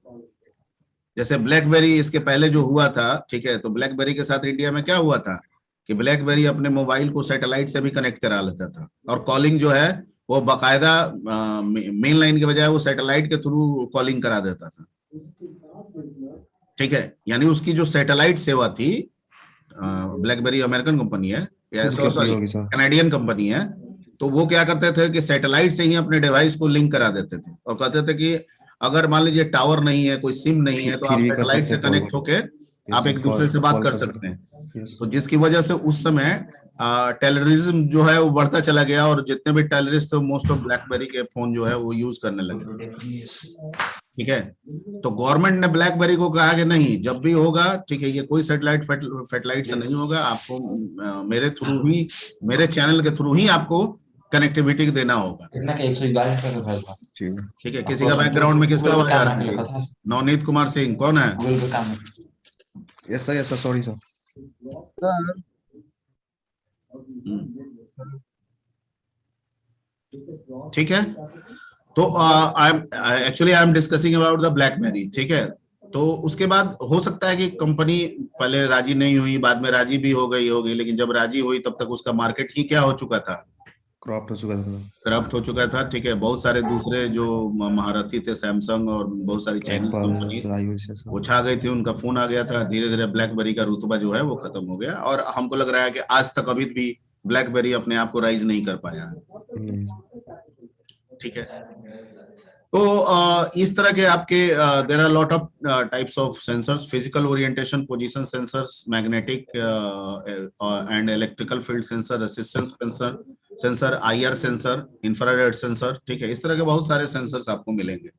[SPEAKER 2] जैसे ब्लैकबेरी इसके पहले जो हुआ था, ठीक है, तो ब्लैकबेरी के साथ इंडिया में क्या हुआ था कि ब्लैकबेरी अपने मोबाइल को सैटेलाइट से भी कनेक्ट करा लेता था, और कॉलिंग जो है वो बाकायदा मेन लाइन के बजाय वो सैटेलाइट के थ्रू कॉलिंग करा देता था। ठीक है, यानी उसकी जो सैटेलाइट सेवा थी, ब्लैकबेरी अमेरिकन कंपनी है या सॉरी कैनेडियन कंपनी है, तो वो क्या करते थे कि सैटेलाइट से ही अपने डिवाइस को लिंक करा देते थे, और कहते थे कि अगर मान लीजिए टावर नहीं है, कोई सिम नहीं है, तो आप सैटेलाइट से कनेक्ट होके आप एक दूसरे से बात कर सकते हैं। तो जिसकी वजह से उस समय टेररिज्म जो है वो बढ़ता चला गया, और जितने भी टेररिस्ट थे मोस्ट ऑफ ब्लैकबेरी के फोन जो है वो यूज करने लगे। ठीक है, तो गवर्नमेंट ने ब्लैकबेरी को कहा कि नहीं, जब भी होगा, ठीक है, ये कोई सैटेलाइट से नहीं होगा, आपको मेरे थ्रू ही, मेरे चैनल के थ्रू ही आपको कनेक्टिविटी देना होगा। ठीक है, किसी का बैकग्राउंड में किसका आवाज आ रहा है? नवनीत कुमार सिंह कौन है?
[SPEAKER 3] Yes sir, sorry sir.
[SPEAKER 2] ठीक है, तो I am discussing about the blackberry. ठीक है, तो उसके बाद हो सकता है कि कंपनी पहले राजी नहीं हुई, बाद में राजी भी हो गई होगी, लेकिन जब राजी हुई तब तक उसका मार्केट ही क्या हो चुका था,
[SPEAKER 3] क्रॉप्ड हो चुका था,
[SPEAKER 2] करप्ट हो चुका था। ठीक है, बहुत सारे दूसरे जो महारथी थे, सैमसंग और बहुत सारी चाइनीज कंपनी
[SPEAKER 3] एप्पल,
[SPEAKER 2] वो छा गई थी, उनका फोन आ गया था। धीरे धीरे ब्लैकबेरी का रुतबा जो है वो खत्म हो गया, और हमको लग रहा है कि आज तक अभी भी ब्लैकबेरी अपने आप को राइज नहीं कर पाया है। ठीक है, तो इस तरह के आपके there are lot of types of sensors, physical orientation position sensors, magnetic and electrical field sensor, resistance sensor, IR sensor, infrared sensor. ठीक है, इस तरह के बहुत सारे सेंसर्स आपको मिलेंगे।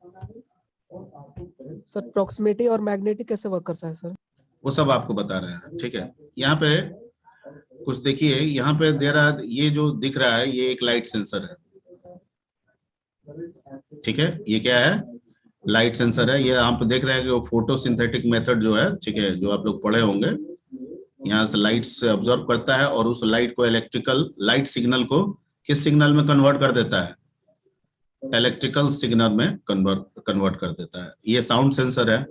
[SPEAKER 9] सर प्रॉक्सिमिटी और मैग्नेटिक कैसे वर्क करता है सर?
[SPEAKER 2] वो सब आपको बता रहे हैं। ठीक है, यहाँ पे कुछ देखिए, यहाँ पे ये जो दिख रहा है ये एक लाइट सेंसर है। ठीक है, ये क्या है, लाइट सेंसर है। ये आप देख रहे हैं कि वो फोटोसिंथेटिक मेथड जो है, ठीक है, जो आप लोग पढ़े होंगे, यहाँ से लाइट से ऑब्जर्व करता है और उस लाइट को इलेक्ट्रिकल लाइट सिग्नल को किस सिग्नल में कन्वर्ट कर देता है, इलेक्ट्रिकल सिग्नल में कन्वर्ट कर देता है। ये साउंड सेंसर है,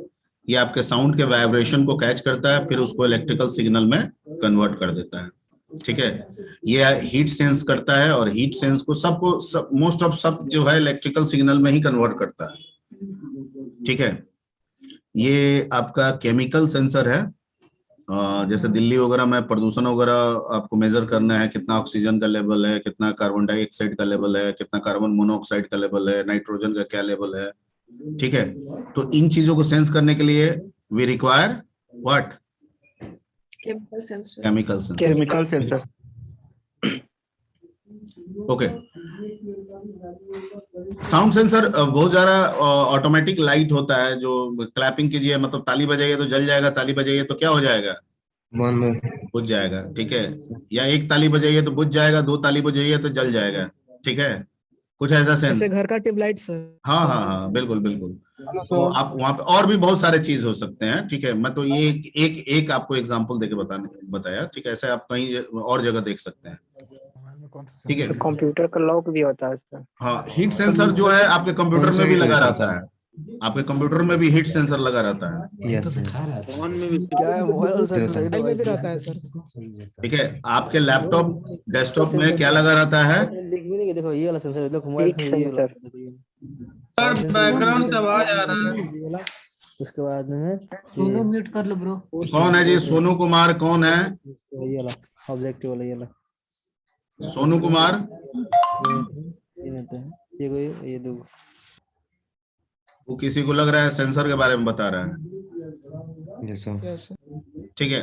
[SPEAKER 2] ये आपके साउंड के वाइब्रेशन को कैच करता है, फिर उसको इलेक्ट्रिकल सिग्नल में कन्वर्ट कर देता है। ठीक है, ये हीट सेंस करता है, और हीट सेंस को मोस्ट ऑफ सब जो है इलेक्ट्रिकल सिग्नल में ही कन्वर्ट करता है। ठीक है, ये आपका केमिकल सेंसर है। जैसे दिल्ली वगैरह में प्रदूषण वगैरह आपको मेजर करना है, कितना ऑक्सीजन का लेवल है, कितना कार्बन डाइऑक्साइड का लेवल है, कितना कार्बन मोनोऑक्साइड का लेवल है, नाइट्रोजन का क्या लेवल है। ठीक है, तो इन चीजों को सेंस करने के लिए we require what,
[SPEAKER 6] chemical sensor.
[SPEAKER 5] Chemical sensor.
[SPEAKER 2] Okay, sound sensor बहुत ज्यादा ऑटोमेटिक लाइट होता है, जो क्लैपिंग कीजिए, मतलब ताली बजाइए तो जल जाएगा, ताली बजाइए तो क्या हो जाएगा, बुझ जाएगा। ठीक है, या एक ताली बजाइए तो बुझ जाएगा, दो ताली बजाइए तो जल जाएगा। ठीक है, कुछ ऐसा सेंस।
[SPEAKER 9] जैसे घर का ट्यूबलाइट सर।
[SPEAKER 2] हाँ हाँ हाँ, बिल्कुल बिल्कुल। तो आप वहाँ पे और भी बहुत सारे चीज हो सकते हैं। ठीक है, मैं तो ये एक आपको एग्जांपल देके बताया। ठीक है, ऐसे आप कहीं और जगह देख सकते हैं। ठीक है,
[SPEAKER 1] कंप्यूटर का लॉक भी होता है सर।
[SPEAKER 2] हाँ, हीट सेंसर जो है आपके कंप्यूटर में भी लगा रहता है, आपके कंप्यूटर में भी हीट सेंसर लगा रहता है।
[SPEAKER 3] यस
[SPEAKER 5] फोन में भी क्या है, मोबाइल से
[SPEAKER 9] मोबाइल में भी रहता है सर।
[SPEAKER 2] ठीक है, आपके लैपटॉप डेस्कटॉप में क्या लगा रहता है,
[SPEAKER 5] दिख भी नहीं, देखो ये वाला सेंसर, देखो मोबाइल से ये वाला
[SPEAKER 7] सर बैकग्राउंड से आवाज आ रहा है।
[SPEAKER 5] उसके बाद में
[SPEAKER 4] दोनों म्यूट कर लो ब्रो।
[SPEAKER 2] कौन है जी, सोनू कुमार कौन है,
[SPEAKER 5] ये वाला ऑब्जेक्टिव वाला, ये वाला
[SPEAKER 2] सोनू कुमार।
[SPEAKER 5] ये रहता है, ये कोई ये दो,
[SPEAKER 2] वो किसी को लग रहा है सेंसर के बारे में बता रहा है।
[SPEAKER 3] Yes sir.
[SPEAKER 2] ठीक है,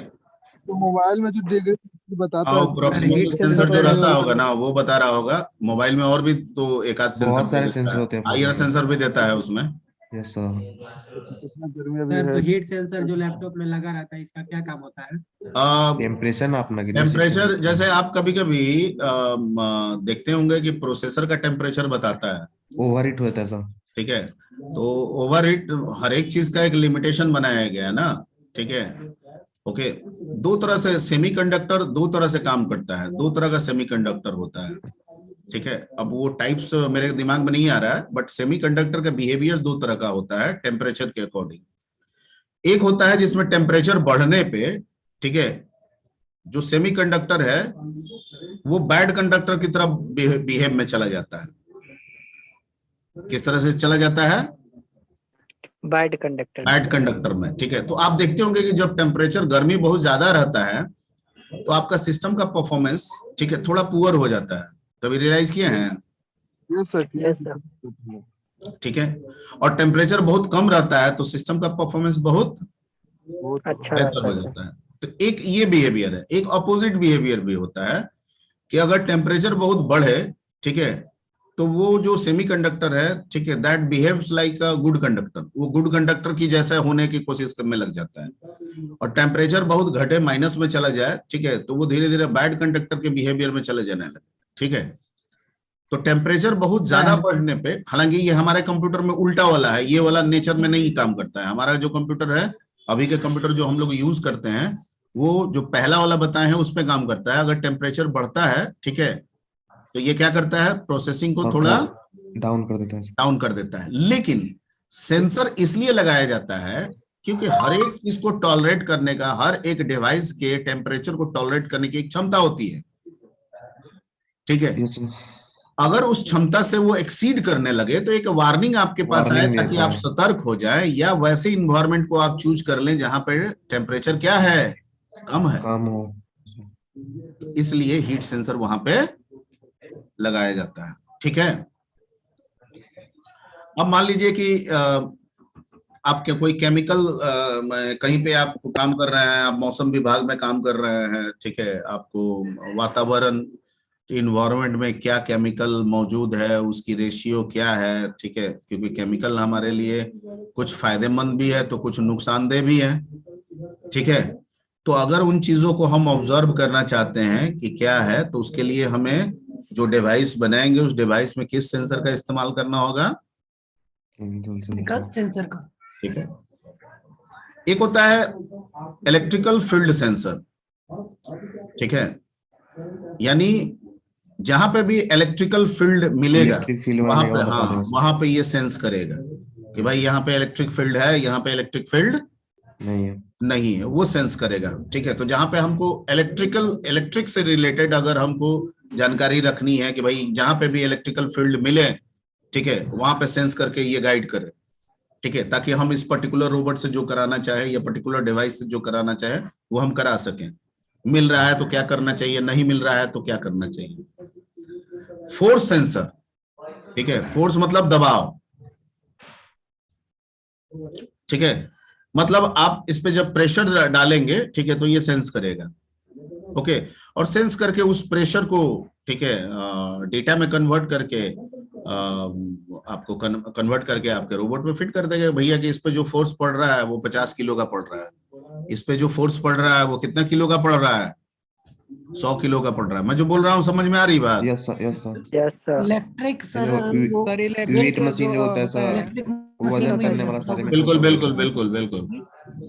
[SPEAKER 10] तो मोबाइल में जो डिग्री बताता
[SPEAKER 2] हाँ,
[SPEAKER 10] है,
[SPEAKER 2] प्रॉक्सिमल सेंसर जो रहता होगा ना, वो बता रहा होगा। मोबाइल में और भी तो एक आध
[SPEAKER 3] बहुत सारे
[SPEAKER 2] सेंसर
[SPEAKER 3] सेंसर होते हैं।
[SPEAKER 2] IR सेंसर भी देता है उसमें।
[SPEAKER 3] Yes sir.
[SPEAKER 10] कितना गर्मी अभी
[SPEAKER 4] सर तो
[SPEAKER 10] है।
[SPEAKER 4] हीट सेंसर जो लैपटॉप में लगा रहता है, इसका क्या काम होता है?
[SPEAKER 3] टेम्परेचर नापना के लिए
[SPEAKER 2] टेम्परेचर, जैसे आप कभी कभी देखते होंगे कि प्रोसेसर का टेम्परेचर बताता है,
[SPEAKER 3] ओवरहीट होता है सर।
[SPEAKER 2] ठीक है, तो ओवरहीट हर एक चीज का एक लिमिटेशन बनाया गया है ना। ठीक है, ओके, दो तरह से सेमीकंडक्टर दो तरह से काम करता है, दो तरह का सेमीकंडक्टर होता है। ठीक है, अब वो टाइप्स मेरे दिमाग में नहीं आ रहा है, बट सेमीकंडक्टर का बिहेवियर दो तरह का होता है टेम्परेचर के अकॉर्डिंग। एक होता है जिसमें टेम्परेचर बढ़ने पे, ठीक है, जो सेमीकंडक्टर है वो बैड कंडक्टर की तरफ बिहेव में चला जाता है। किस तरह से चला जाता है,
[SPEAKER 1] बैड कंडक्टर
[SPEAKER 2] में। ठीक है, तो आप देखते होंगे कि जब टेम्परेचर गर्मी बहुत ज्यादा रहता है तो आपका सिस्टम का परफॉर्मेंस, ठीक है, थोड़ा पुअर हो जाता है। कभी रियलाइज किए हैं?
[SPEAKER 10] Yes sir.
[SPEAKER 2] ठीक है, और टेम्परेचर बहुत कम रहता है तो सिस्टम का परफॉर्मेंस बहुत
[SPEAKER 1] अच्छा
[SPEAKER 2] बेहतर हो जाता है। तो एक ये बिहेवियर है। एक अपोजिट बिहेवियर भी होता है कि अगर टेम्परेचर बहुत बढ़े, ठीक है, तो वो जो सेमीकंडक्टर है, ठीक है, that behaves like a good conductor, वो गुड कंडक्टर की जैसा होने की कोशिश करने लग जाता है। और टेम्परेचर बहुत घटे, माइनस में चला जाए, ठीक है, तो वो धीरे धीरे बैड कंडक्टर के बिहेवियर में चले जाने लगे। ठीक है, तो टेम्परेचर बहुत ज्यादा बढ़ने पे, हालांकि ये हमारे कंप्यूटर में उल्टा वाला है, ये वाला नेचर में नहीं काम करता है। हमारा जो कंप्यूटर है, अभी के कंप्यूटर जो हम लोग यूज करते हैं, वो जो पहला वाला बताए हैं उस पे काम करता है। अगर टेम्परेचर बढ़ता है, ठीक है, तो ये क्या करता है, प्रोसेसिंग को थोड़ा
[SPEAKER 3] डाउन कर देता है।
[SPEAKER 2] लेकिन सेंसर इसलिए लगाया जाता है क्योंकि हर एक चीज को टॉलरेट करने का, हर एक डिवाइस के टेम्परेचर को टॉलरेट करने की एक क्षमता होती है, ठीक है।
[SPEAKER 3] Yes sir.
[SPEAKER 2] अगर उस क्षमता से वो एक्सीड करने लगे तो एक वार्निंग आपके पास आए,
[SPEAKER 3] वार्निंग
[SPEAKER 2] ताकि
[SPEAKER 3] देता
[SPEAKER 2] आप
[SPEAKER 3] है।
[SPEAKER 2] सतर्क हो जाए, या वैसे इन्वायरमेंट को आप चूज कर लें जहां पे टेम्परेचर क्या है, कम है।
[SPEAKER 3] काम हो।
[SPEAKER 2] इसलिए हीट सेंसर वहां पे लगाया जाता है, ठीक है। अब मान लीजिए कि आपके कोई केमिकल कहीं पे आप काम कर रहे हैं, आप मौसम विभाग में काम कर रहे हैं, ठीक है। आपको वातावरण इन्वायरमेंट में क्या केमिकल मौजूद है, उसकी रेशियो क्या है, ठीक है। क्योंकि केमिकल हमारे लिए कुछ फायदेमंद भी है तो कुछ नुकसानदेह भी है, ठीक है। तो अगर उन चीजों को हम ऑब्जर्व करना चाहते हैं कि क्या है, तो उसके लिए हमें जो डिवाइस बनाएंगे उस डिवाइस में किस सेंसर का इस्तेमाल करना होगा,
[SPEAKER 3] केमिकल
[SPEAKER 4] सेंसर का।
[SPEAKER 2] ठीक है। एक होता है इलेक्ट्रिकल फील्ड सेंसर, ठीक है। यानी जहां पे भी इलेक्ट्रिकल फील्ड मिलेगा
[SPEAKER 3] इलेक्ट्रिक फील्ड
[SPEAKER 2] वहां पे,
[SPEAKER 3] बता
[SPEAKER 2] हाँ,
[SPEAKER 3] देंगे सर।
[SPEAKER 2] वहां पे ये सेंस करेगा कि भाई यहाँ पे इलेक्ट्रिक फील्ड है, यहाँ पे इलेक्ट्रिक फील्ड
[SPEAKER 3] नहीं है।
[SPEAKER 2] नहीं है, वो सेंस करेगा, ठीक है। तो जहां पे हमको इलेक्ट्रिक से रिलेटेड अगर हमको जानकारी रखनी है कि भाई जहां पे भी इलेक्ट्रिकल फील्ड मिले, ठीक है, वहां पे सेंस करके ये गाइड करे, ठीक है, ताकि हम इस पर्टिकुलर रोबोट से जो कराना चाहे या पर्टिकुलर डिवाइस से जो कराना चाहे वो हम करा सकें। मिल रहा है तो क्या करना चाहिए, नहीं मिल रहा है तो क्या करना चाहिए। फोर्स सेंसर, ठीक है। फोर्स मतलब दबाव, ठीक है। मतलब आप इस पे जब प्रेशर डालेंगे, ठीक है, तो ये सेंस करेगा, ओके। और सेंस करके उस प्रेशर को, ठीक है, डेटा में कन्वर्ट करके आपको कन्वर्ट करके आपके रोबोट में फिट कर देगा। भैया कि इस पे जो फोर्स पड़ रहा है वो 50 किलो का पड़ रहा है, इस पे जो फोर्स पड़ रहा है वो कितना किलो का पड़ रहा है, 100 किलो का पड़ रहा है। मैं जो बोल रहा हूँ समझ में आ रही बात?
[SPEAKER 3] Yes sir, yes sir.
[SPEAKER 1] Yes sir.
[SPEAKER 4] Electric sir वो
[SPEAKER 9] सर
[SPEAKER 3] वेट
[SPEAKER 9] इलेक्ट्रिक
[SPEAKER 3] मशीन जो होता है सर,
[SPEAKER 4] इलेक्ट्रिक
[SPEAKER 3] वजन
[SPEAKER 4] मशीन
[SPEAKER 3] करने
[SPEAKER 4] में
[SPEAKER 3] वाला
[SPEAKER 4] यूज
[SPEAKER 3] सारे में
[SPEAKER 2] बिल्कुल
[SPEAKER 3] होता है
[SPEAKER 2] बिल्कुल
[SPEAKER 3] सर।
[SPEAKER 2] बिल्कुल बिल्कुल,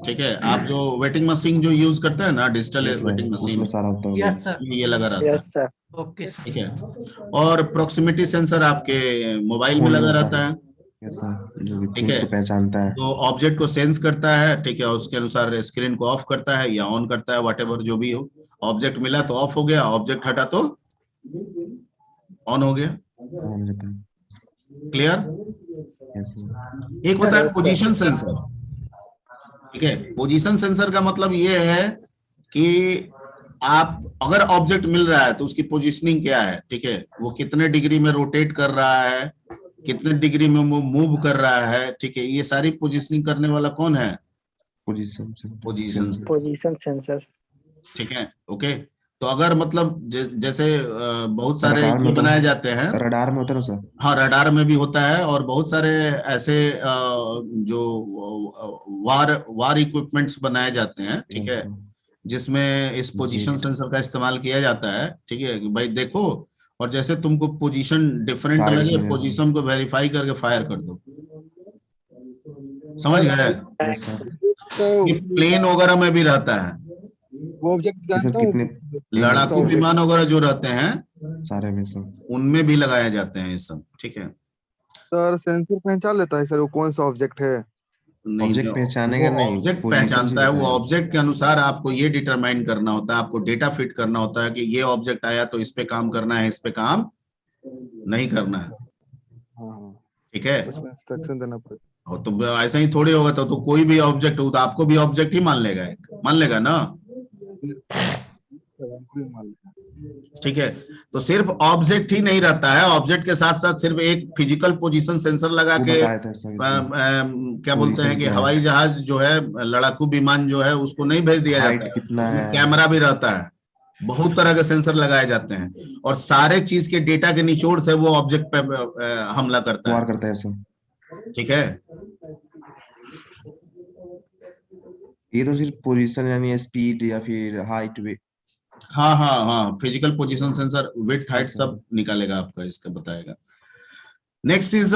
[SPEAKER 2] ठीक है। आप जो वेटिंग मशीन जो यूज करते हैं ना, डिजिटल
[SPEAKER 3] यस सर,
[SPEAKER 2] वेटिंग
[SPEAKER 3] उसमें
[SPEAKER 2] मशीन,
[SPEAKER 3] सारा होता है।
[SPEAKER 4] Yes sir.
[SPEAKER 2] ये लगा रहता
[SPEAKER 1] यस
[SPEAKER 2] है,
[SPEAKER 1] सर।
[SPEAKER 4] Okay sir.
[SPEAKER 2] ठीक है। और प्रोक्सिमिटी सेंसर आपके मोबाइल में
[SPEAKER 3] फोन में
[SPEAKER 2] लगा
[SPEAKER 3] होता
[SPEAKER 2] रहता
[SPEAKER 3] है।
[SPEAKER 2] है,
[SPEAKER 3] यस सर, जो भी
[SPEAKER 2] ठीक
[SPEAKER 3] थिंग्स
[SPEAKER 2] है।
[SPEAKER 3] को पहचानता है।
[SPEAKER 2] तो ऑब्जेक्ट को सेंस करता है, ठीक है, उसके अनुसार स्क्रीन को ऑफ करता है या ऑन करता है, व्हाटएवर जो भी हो। ऑब्जेक्ट मिला तो ऑफ हो गया, ऑब्जेक्ट हटा तो ऑन हो गया।
[SPEAKER 3] ऑन रहता है।
[SPEAKER 2] क्लियर?
[SPEAKER 3] Yes sir.
[SPEAKER 2] एक होता है
[SPEAKER 1] यस सर।
[SPEAKER 2] पोजीशन सेंसर, ठीक है। पोजीशन सेंसर का मतलब ये है कि आप अगर ऑब्जेक्ट मिल रहा है तो उसकी पोजीशनिंग क्या है, ठीक है, वो कितने डिग्री में रोटेट कर रहा है, कितने डिग्री में वो मूव कर रहा है, ठीक है। ये सारी पोजीशनिंग करने वाला कौन है?
[SPEAKER 3] Position
[SPEAKER 2] position,
[SPEAKER 1] position sensor.
[SPEAKER 2] ठीक है, ओके। तो अगर मतलब जैसे बहुत सारे
[SPEAKER 3] रडार में
[SPEAKER 2] ये
[SPEAKER 3] तो
[SPEAKER 2] बनाए जाते हैं,
[SPEAKER 3] रडार में होता है ना सर।
[SPEAKER 2] हाँ, रडार में भी होता है, और बहुत सारे ऐसे जो वार इक्विपमेंट्स बनाए जाते हैं, ठीक है, जिसमें इस पोजीशन सेंसर का इस्तेमाल किया जाता है, ठीक है, कि भाई देखो, और जैसे तुमको पोजीशन डिफरेंट
[SPEAKER 3] टारगेट
[SPEAKER 2] लगे,
[SPEAKER 3] में,
[SPEAKER 2] पोजीशन को वेरीफाई करके फायर कर दो। समझ गए?
[SPEAKER 3] Yes sir.
[SPEAKER 10] तो
[SPEAKER 2] प्लेन वगैरह में भी रहता है,
[SPEAKER 10] वो ऑब्जेक्ट
[SPEAKER 3] ये सब
[SPEAKER 10] जानता हूँ
[SPEAKER 3] कितने
[SPEAKER 2] लड़ाकू विमान वगैरह जो रहते हैं
[SPEAKER 3] सारे में सर।
[SPEAKER 2] उनमें भी लगाए जाते हैं ये सब, ठीक है।
[SPEAKER 10] सर सेंसर पहचान लेता है सर वो कौन सा ऑब्जेक्ट है?
[SPEAKER 2] नहीं,
[SPEAKER 3] ऑब्जेक्ट पहचानेगा
[SPEAKER 2] वो
[SPEAKER 3] नहीं,
[SPEAKER 2] ऑब्जेक्ट
[SPEAKER 3] पोजीशन से
[SPEAKER 2] पहचानता है, वो
[SPEAKER 3] बताएगा।
[SPEAKER 2] ऑब्जेक्ट के अनुसार आपको ये डिटरमाइन करना होता है, आपको डेटा फिट करना होता है कि ये ऑब्जेक्ट आया तो इस पे काम करना है, इस पे काम नहीं करना है,
[SPEAKER 10] हाँ,
[SPEAKER 2] ठीक है।
[SPEAKER 10] उसमें इंस्ट्रक्शन देना पड़ेगा।
[SPEAKER 2] और तो ऐसा ही थोड़ी होगा, तो कोई भी ऑब्जेक्ट हो तो आपको भी ऑब्जेक्ट ही मान लेगा, मान लेगा ना, ठीक है। तो सिर्फ ऑब्जेक्ट ही नहीं रहता है, ऑब्जेक्ट के साथ साथ सिर्फ एक फिजिकल पोजीशन सेंसर लगा
[SPEAKER 3] वो
[SPEAKER 2] के
[SPEAKER 3] बताया था सर इसमें।
[SPEAKER 2] क्या बोलते हैं कि हवाई जहाज जो है, लड़ाकू विमान जो है, उसको नहीं भेज दिया जाता
[SPEAKER 3] हाइट
[SPEAKER 2] है,
[SPEAKER 3] कितना
[SPEAKER 2] उसमें
[SPEAKER 3] है।
[SPEAKER 2] कैमरा भी रहता है, बहुत तरह के सेंसर लगाए जाते हैं, और सारे चीज के डेटा के निचोड़ से वो ऑब्जेक्ट पे हमला करता
[SPEAKER 3] वार
[SPEAKER 2] है,
[SPEAKER 3] करता है सर।
[SPEAKER 2] ठीक है।
[SPEAKER 3] ये तो सिर्फ पोजीशन यानी स्पीड या फिर हाइट वे।
[SPEAKER 2] हाँ हाँ हाँ, physical position sensor, width height
[SPEAKER 3] Yes, sir.
[SPEAKER 2] सब निकालेगा आपका, इसका बताएगा। नेक्स्ट इज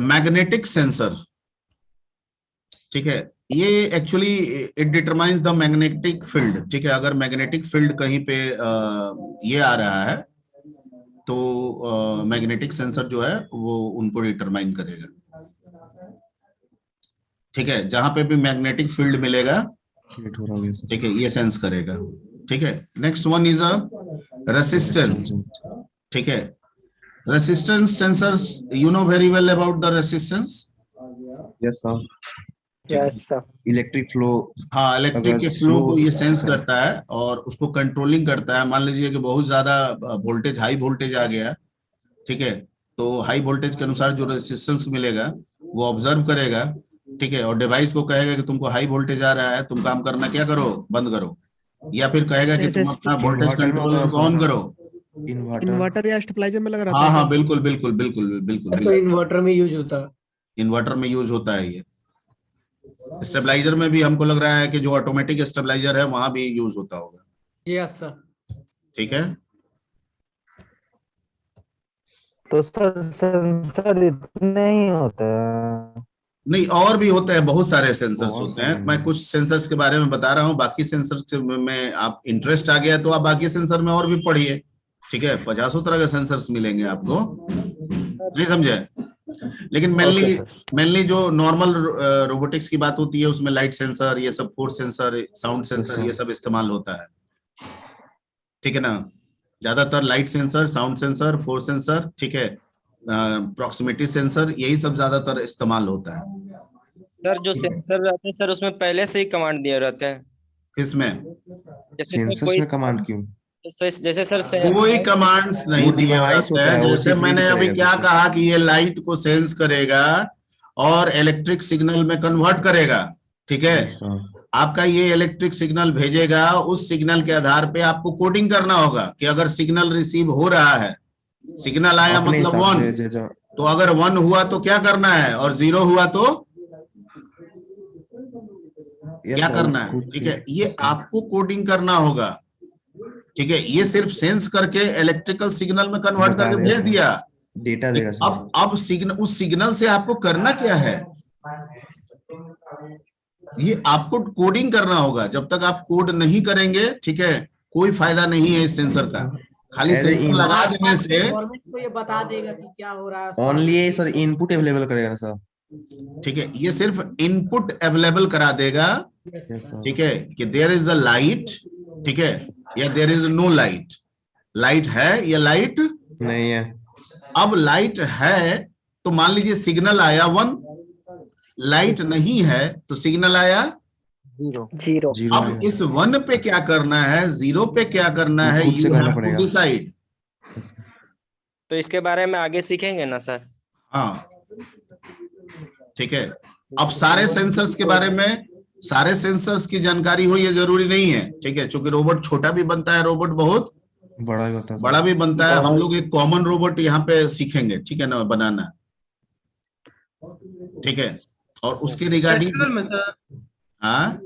[SPEAKER 2] मैग्नेटिक सेंसर, ठीक है। ये actually it determines the magnetic field, ठीक है। अगर मैग्नेटिक फील्ड कहीं पे ये आ रहा है तो मैग्नेटिक सेंसर जो है वो उनको डिटरमाइन करेगा। ठीक है, जहां पे भी मैग्नेटिक फील्ड मिलेगा,
[SPEAKER 3] क्रिएट हो रहा है सर।
[SPEAKER 2] ठीक है, ये सेंस करेगा। ठीक है, next one is a resistance. ठीक है, resistance sensors, you know very well about the resistance.
[SPEAKER 3] Yes sir.
[SPEAKER 1] Yes sir.
[SPEAKER 3] Electric flow,
[SPEAKER 2] हाँ, इलेक्ट्रिक के
[SPEAKER 3] अगर
[SPEAKER 2] फ्लो
[SPEAKER 3] slow-
[SPEAKER 2] को ये सेंस करता है और उसको कंट्रोलिंग करता है। मान लीजिए कि बहुत ज्यादा वोल्टेज, हाई वोल्टेज आ गया, ठीक है, तो हाई वोल्टेज के अनुसार जो रेसिस्टेंस मिलेगा वो ऑब्जर्व करेगा, ठीक है, और डिवाइस को कहेगा कि तुमको हाई वोल्टेज आ रहा है, तुम काम करना क्या करो, बंद करो, या फिर कहेगा कि तुम अपना वोल्टेज
[SPEAKER 3] इन्वर्टर में
[SPEAKER 2] कंट्रोलर
[SPEAKER 3] होता
[SPEAKER 2] को
[SPEAKER 3] है
[SPEAKER 2] ऑन
[SPEAKER 3] सर।
[SPEAKER 2] करो।
[SPEAKER 9] इन्वर्टर या स्टेबलाइजर में लगा रहता
[SPEAKER 2] हाँ
[SPEAKER 9] है
[SPEAKER 2] हाँ,
[SPEAKER 9] क्या?
[SPEAKER 2] बिल्कुल बिल्कुल बिल्कुल बिल्कुल,
[SPEAKER 7] तो इन्वर्टर में यूज होता है।
[SPEAKER 2] इन्वर्टर में यूज होता है ये। स्टेबलाइजर में भी हमको लग रहा है कि जो ऑटोमेटिक स्टेबलाइजर है वहां भी यूज होता होगा।
[SPEAKER 7] Yes sir.
[SPEAKER 2] ठीक है,
[SPEAKER 11] तो सर सेंसर इतने ही होते हैं?
[SPEAKER 2] नहीं और भी होते हैं, बहुत सारे सेंसर्स
[SPEAKER 3] बहुत
[SPEAKER 2] होते हैं।
[SPEAKER 3] सारे
[SPEAKER 2] मैं
[SPEAKER 3] हैं।
[SPEAKER 2] कुछ सेंसर्स के बारे में बता रहा हूँ, बाकी सेंसर्स में आप इंटरेस्ट आ गया तो आप बाकी सेंसर में और भी पढ़िए। ठीक है, 50 तरह के सेंसर्स मिलेंगे आपको, नहीं समझे। लेकिन मेनली जो नॉर्मल रोबोटिक्स की बात होती है उसमें लाइट सेंसर, ये सब, फोर्स सेंसर, साउंड सेंसर, ये सब इस्तेमाल होता है। ठीक है ना, ज्यादातर light sensor, sound sensor, force sensor, ठीक है, प्रॉक्सिमिटी सेंसर, यही सब ज्यादातर इस्तेमाल होता है।
[SPEAKER 12] सर जो सेंसर रहते हैं सर उसमें पहले से ही कमांड दिए रहते हैं।
[SPEAKER 2] किसमें?
[SPEAKER 12] जैसे सर
[SPEAKER 3] सेंसर्स
[SPEAKER 12] कोई
[SPEAKER 3] में कमांड क्यों?
[SPEAKER 12] जैसे सर
[SPEAKER 2] कोई कमांड्स नहीं
[SPEAKER 3] वो
[SPEAKER 2] दिए
[SPEAKER 3] डिवाइस
[SPEAKER 2] होते
[SPEAKER 3] होता
[SPEAKER 2] हैं।
[SPEAKER 3] है, वो
[SPEAKER 2] जैसे
[SPEAKER 3] सिर्फ
[SPEAKER 2] मैंने
[SPEAKER 3] रीड
[SPEAKER 2] अभी
[SPEAKER 3] करेगा
[SPEAKER 2] क्या
[SPEAKER 3] सिर्फ।
[SPEAKER 2] कहा कि ये लाइट को सेंस करेगा और इलेक्ट्रिक सिग्नल में कन्वर्ट करेगा। ठीक है,
[SPEAKER 3] यस सर।
[SPEAKER 2] आपका ये इलेक्ट्रिक सिग्नल भेजेगा, उस सिग्नल के आधार पे आपको कोडिंग करना होगा कि अगर सिग्नल रिसीव हो रहा है, सिग्नल आया
[SPEAKER 3] अपने
[SPEAKER 2] मतलब
[SPEAKER 3] हिसाब
[SPEAKER 2] 1,
[SPEAKER 3] से जैसा
[SPEAKER 2] तो अगर 1 हुआ तो क्या करना है, और 0 हुआ तो
[SPEAKER 3] यस
[SPEAKER 2] क्या
[SPEAKER 3] सर,
[SPEAKER 2] करना है।
[SPEAKER 3] खुद
[SPEAKER 2] ठीक
[SPEAKER 3] से-
[SPEAKER 2] है, ये आपको कोडिंग करना होगा। ठीक है, ये सिर्फ सेंस करके इलेक्ट्रिकल सिग्नल में कन्वर्ट
[SPEAKER 3] बता
[SPEAKER 2] करके
[SPEAKER 3] देगा
[SPEAKER 2] भेज
[SPEAKER 3] सर।
[SPEAKER 2] दिया।
[SPEAKER 3] डेटा देगा सर।
[SPEAKER 2] अब सिग्नल, उस सिग्नल से आपको करना क्या है, ये आपको कोडिंग करना होगा। जब तक आप कोड नहीं करेंगे, ठीक है, कोई फायदा नहीं है इस सेंसर का। खाली
[SPEAKER 3] As a
[SPEAKER 2] सेंसर लगा
[SPEAKER 7] आस
[SPEAKER 2] देने
[SPEAKER 7] पास
[SPEAKER 2] से
[SPEAKER 7] गवर्नमेंट को ये बता देगा कि क्या हो रहा है।
[SPEAKER 3] ओनली ये सर इनपुट अवेलेबल करेगा ना सर।
[SPEAKER 2] ठीक है, ये सिर्फ इनपुट अवेलेबल करा देगा।
[SPEAKER 3] Yes sir.
[SPEAKER 2] ठीक है, कि देयर इज अ लाइट, ठीक है, या there is no light, light है या लाइट
[SPEAKER 3] नहीं है।
[SPEAKER 2] अब लाइट है तो मान लीजिए सिग्नल आया 1, लाइट नहीं है तो सिग्नल आया
[SPEAKER 1] 0।
[SPEAKER 3] जीरो
[SPEAKER 2] अब इस 1 पे क्या करना है, 0 पे क्या करना है,
[SPEAKER 3] खुद से
[SPEAKER 2] यू
[SPEAKER 3] करना
[SPEAKER 2] हैव टू
[SPEAKER 3] पड़ेगा।
[SPEAKER 2] डिसाइड।
[SPEAKER 12] तो इसके बारे में आगे सीखेंगे ना सर?
[SPEAKER 2] हाँ, ठीक है। अब सारे सेंसर्स के बारे में, सारे सेंसर्स की जानकारी हो ये जरूरी नहीं है। ठीक है, क्योंकि रोबोट छोटा भी बनता है, रोबोट बहुत
[SPEAKER 3] बड़ा ही होता है सर।
[SPEAKER 2] बड़ा भी बनता है। हम लोग एक कॉमन रोबोट यहाँ पे सीखेंगे, ठीक है ना, बनाना। ठीक है, और उसके रिगार्डिंग,
[SPEAKER 7] प्रैक्टिकल में सर,
[SPEAKER 2] हाँ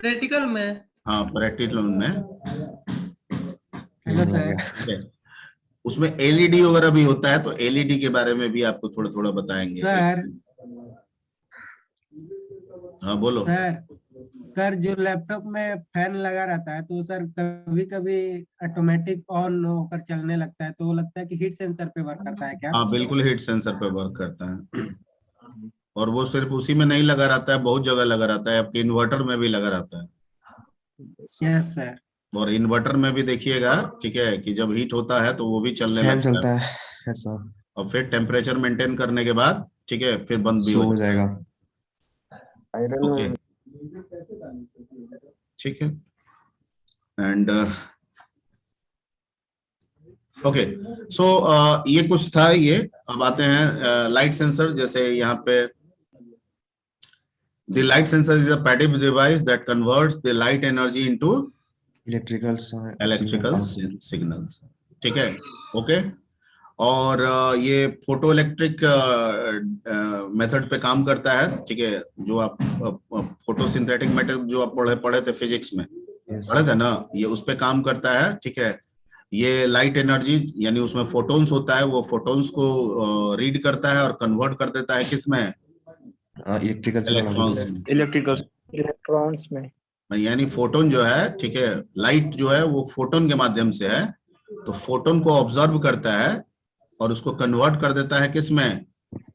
[SPEAKER 7] प्रैक्टिकल में।
[SPEAKER 2] हाँ, प्रैक्टिकल में,
[SPEAKER 7] हेलो सर।
[SPEAKER 2] ठीक है, उसमें एलईडी वगैरह भी होता है, तो एलईडी के बारे में भी आपको थोड़ा थोड़ा बताएंगे।
[SPEAKER 7] सर
[SPEAKER 2] हाँ बोलो।
[SPEAKER 7] सर जो लैपटॉप में फैन लगा रहता है तो सर कभी कभी ऑटोमेटिक ऑन होकर चलने लगता है, तो वो लगता है कि हीट सेंसर पे वर्क करता है क्या?
[SPEAKER 2] हाँ बिल्कुल, हीट सेंसर पे वर्क करता है, और वो सिर्फ उसी में नहीं लगा रहता है, बहुत जगह लगा रहता है। आपके इन्वर्टर में भी लगा रहता है।
[SPEAKER 7] Yes sir.
[SPEAKER 2] और इन्वर्टर में भी देखिएगा, ठीक है, कि जब हीट होता है तो वो भी चलने
[SPEAKER 3] फैन
[SPEAKER 2] लगता
[SPEAKER 3] चलता
[SPEAKER 2] है,
[SPEAKER 3] है। Yes sir.
[SPEAKER 2] और फिर टेम्परेचर मेंटेन करने के बाद, ठीक है, फिर बंद भी
[SPEAKER 3] सो
[SPEAKER 2] हो
[SPEAKER 3] हो
[SPEAKER 2] जाएगा।
[SPEAKER 3] जाएगा।
[SPEAKER 2] ओके, ठीक है, एंड ओके, सो ये कुछ था ये। अब आते हैं लाइट सेंसर। जैसे यहाँ पे the light sensor is a passive device that converts the light energy into
[SPEAKER 3] electrical
[SPEAKER 2] electrical signals। ठीक है, ओके। और ये फोटो इलेक्ट्रिक मेथड पे काम करता है। ठीक है, जो आप फोटोसिंथेटिक मेथड जो आप पढ़े थे फिजिक्स में, पढ़े थे ना, ये उस पे काम करता है। ठीक है, ये लाइट एनर्जी यानी उसमें फोटोन्स होता है, वो फोटोन्स को रीड करता है और कन्वर्ट कर देता है किसमें,
[SPEAKER 1] इलेक्ट्रॉन्स में।
[SPEAKER 2] यानी फोटोन जो है, ठीक है, लाइट जो है वो फोटोन के माध्यम से है, तो फोटोन को ऑब्जर्व करता है और उसको कन्वर्ट कर देता है किसमें,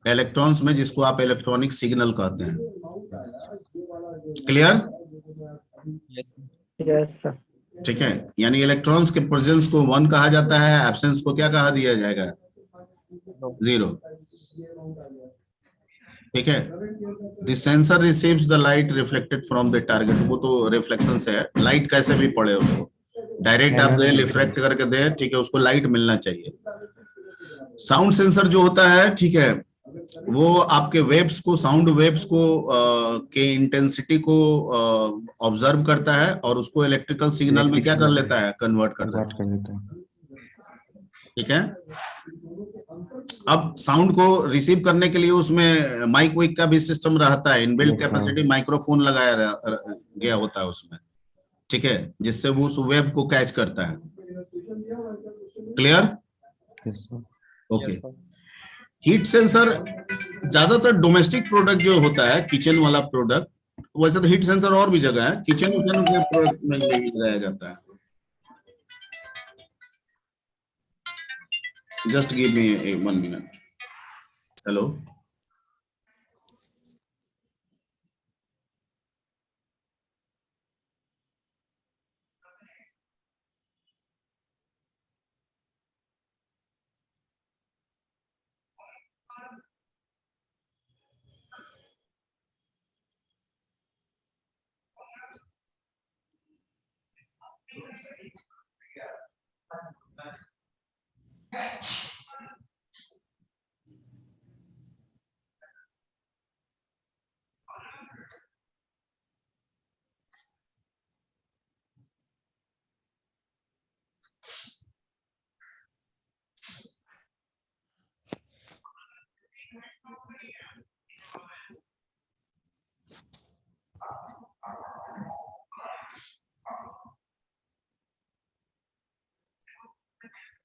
[SPEAKER 2] इलेक्ट्रॉन्स में, जिसको आप इलेक्ट्रॉनिक सिग्नल कहते हैं। क्लियर?
[SPEAKER 12] Yes
[SPEAKER 1] yes sir.
[SPEAKER 2] ठीक है, यानी इलेक्ट्रॉन्स के प्रेजेंस को 1 कहा जाता है, एब्सेंस को क्या कहा दिया जाएगा? 0। ठीक है, the sensor receives the light reflected from the target, वो तो रिफ्लेक्शन से है, लाइट कैसे भी पड़े उसको, डायरेक्ट आप दे, रिफ्लेक्ट करके दे, ठीक है, उसको लाइट मिलना चाहिए। साउंड सेंसर जो होता है, ठीक है, वो आपके वेव्स को, साउंड वेव्स को के इंटेंसिटी को ऑब्जर्व करता है और उसको इलेक्ट्रिकल सिग्नल में क्या कर लेता है? कन्वर्ट कर देता है। ठीक है, अब साउंड को रिसीव करने के लिए उसमें माइक वाइक का भी सिस्टम रहता है, इनबिल्ट कैपेसिटी माइक्रोफोन लगाया गया होता है उसमें, ठीक है, जिससे वो उस वेव को कैच करता है। क्लियर? ओके। हीट सेंसर ज्यादातर डोमेस्टिक प्रोडक्ट जो होता है, किचन वाला प्रोडक्ट, वैसे तो हीट सेंसर और भी जगह है, किचन के प्रोडक्ट में ये लगाया जाता है। Just give me 1 minute. Hello,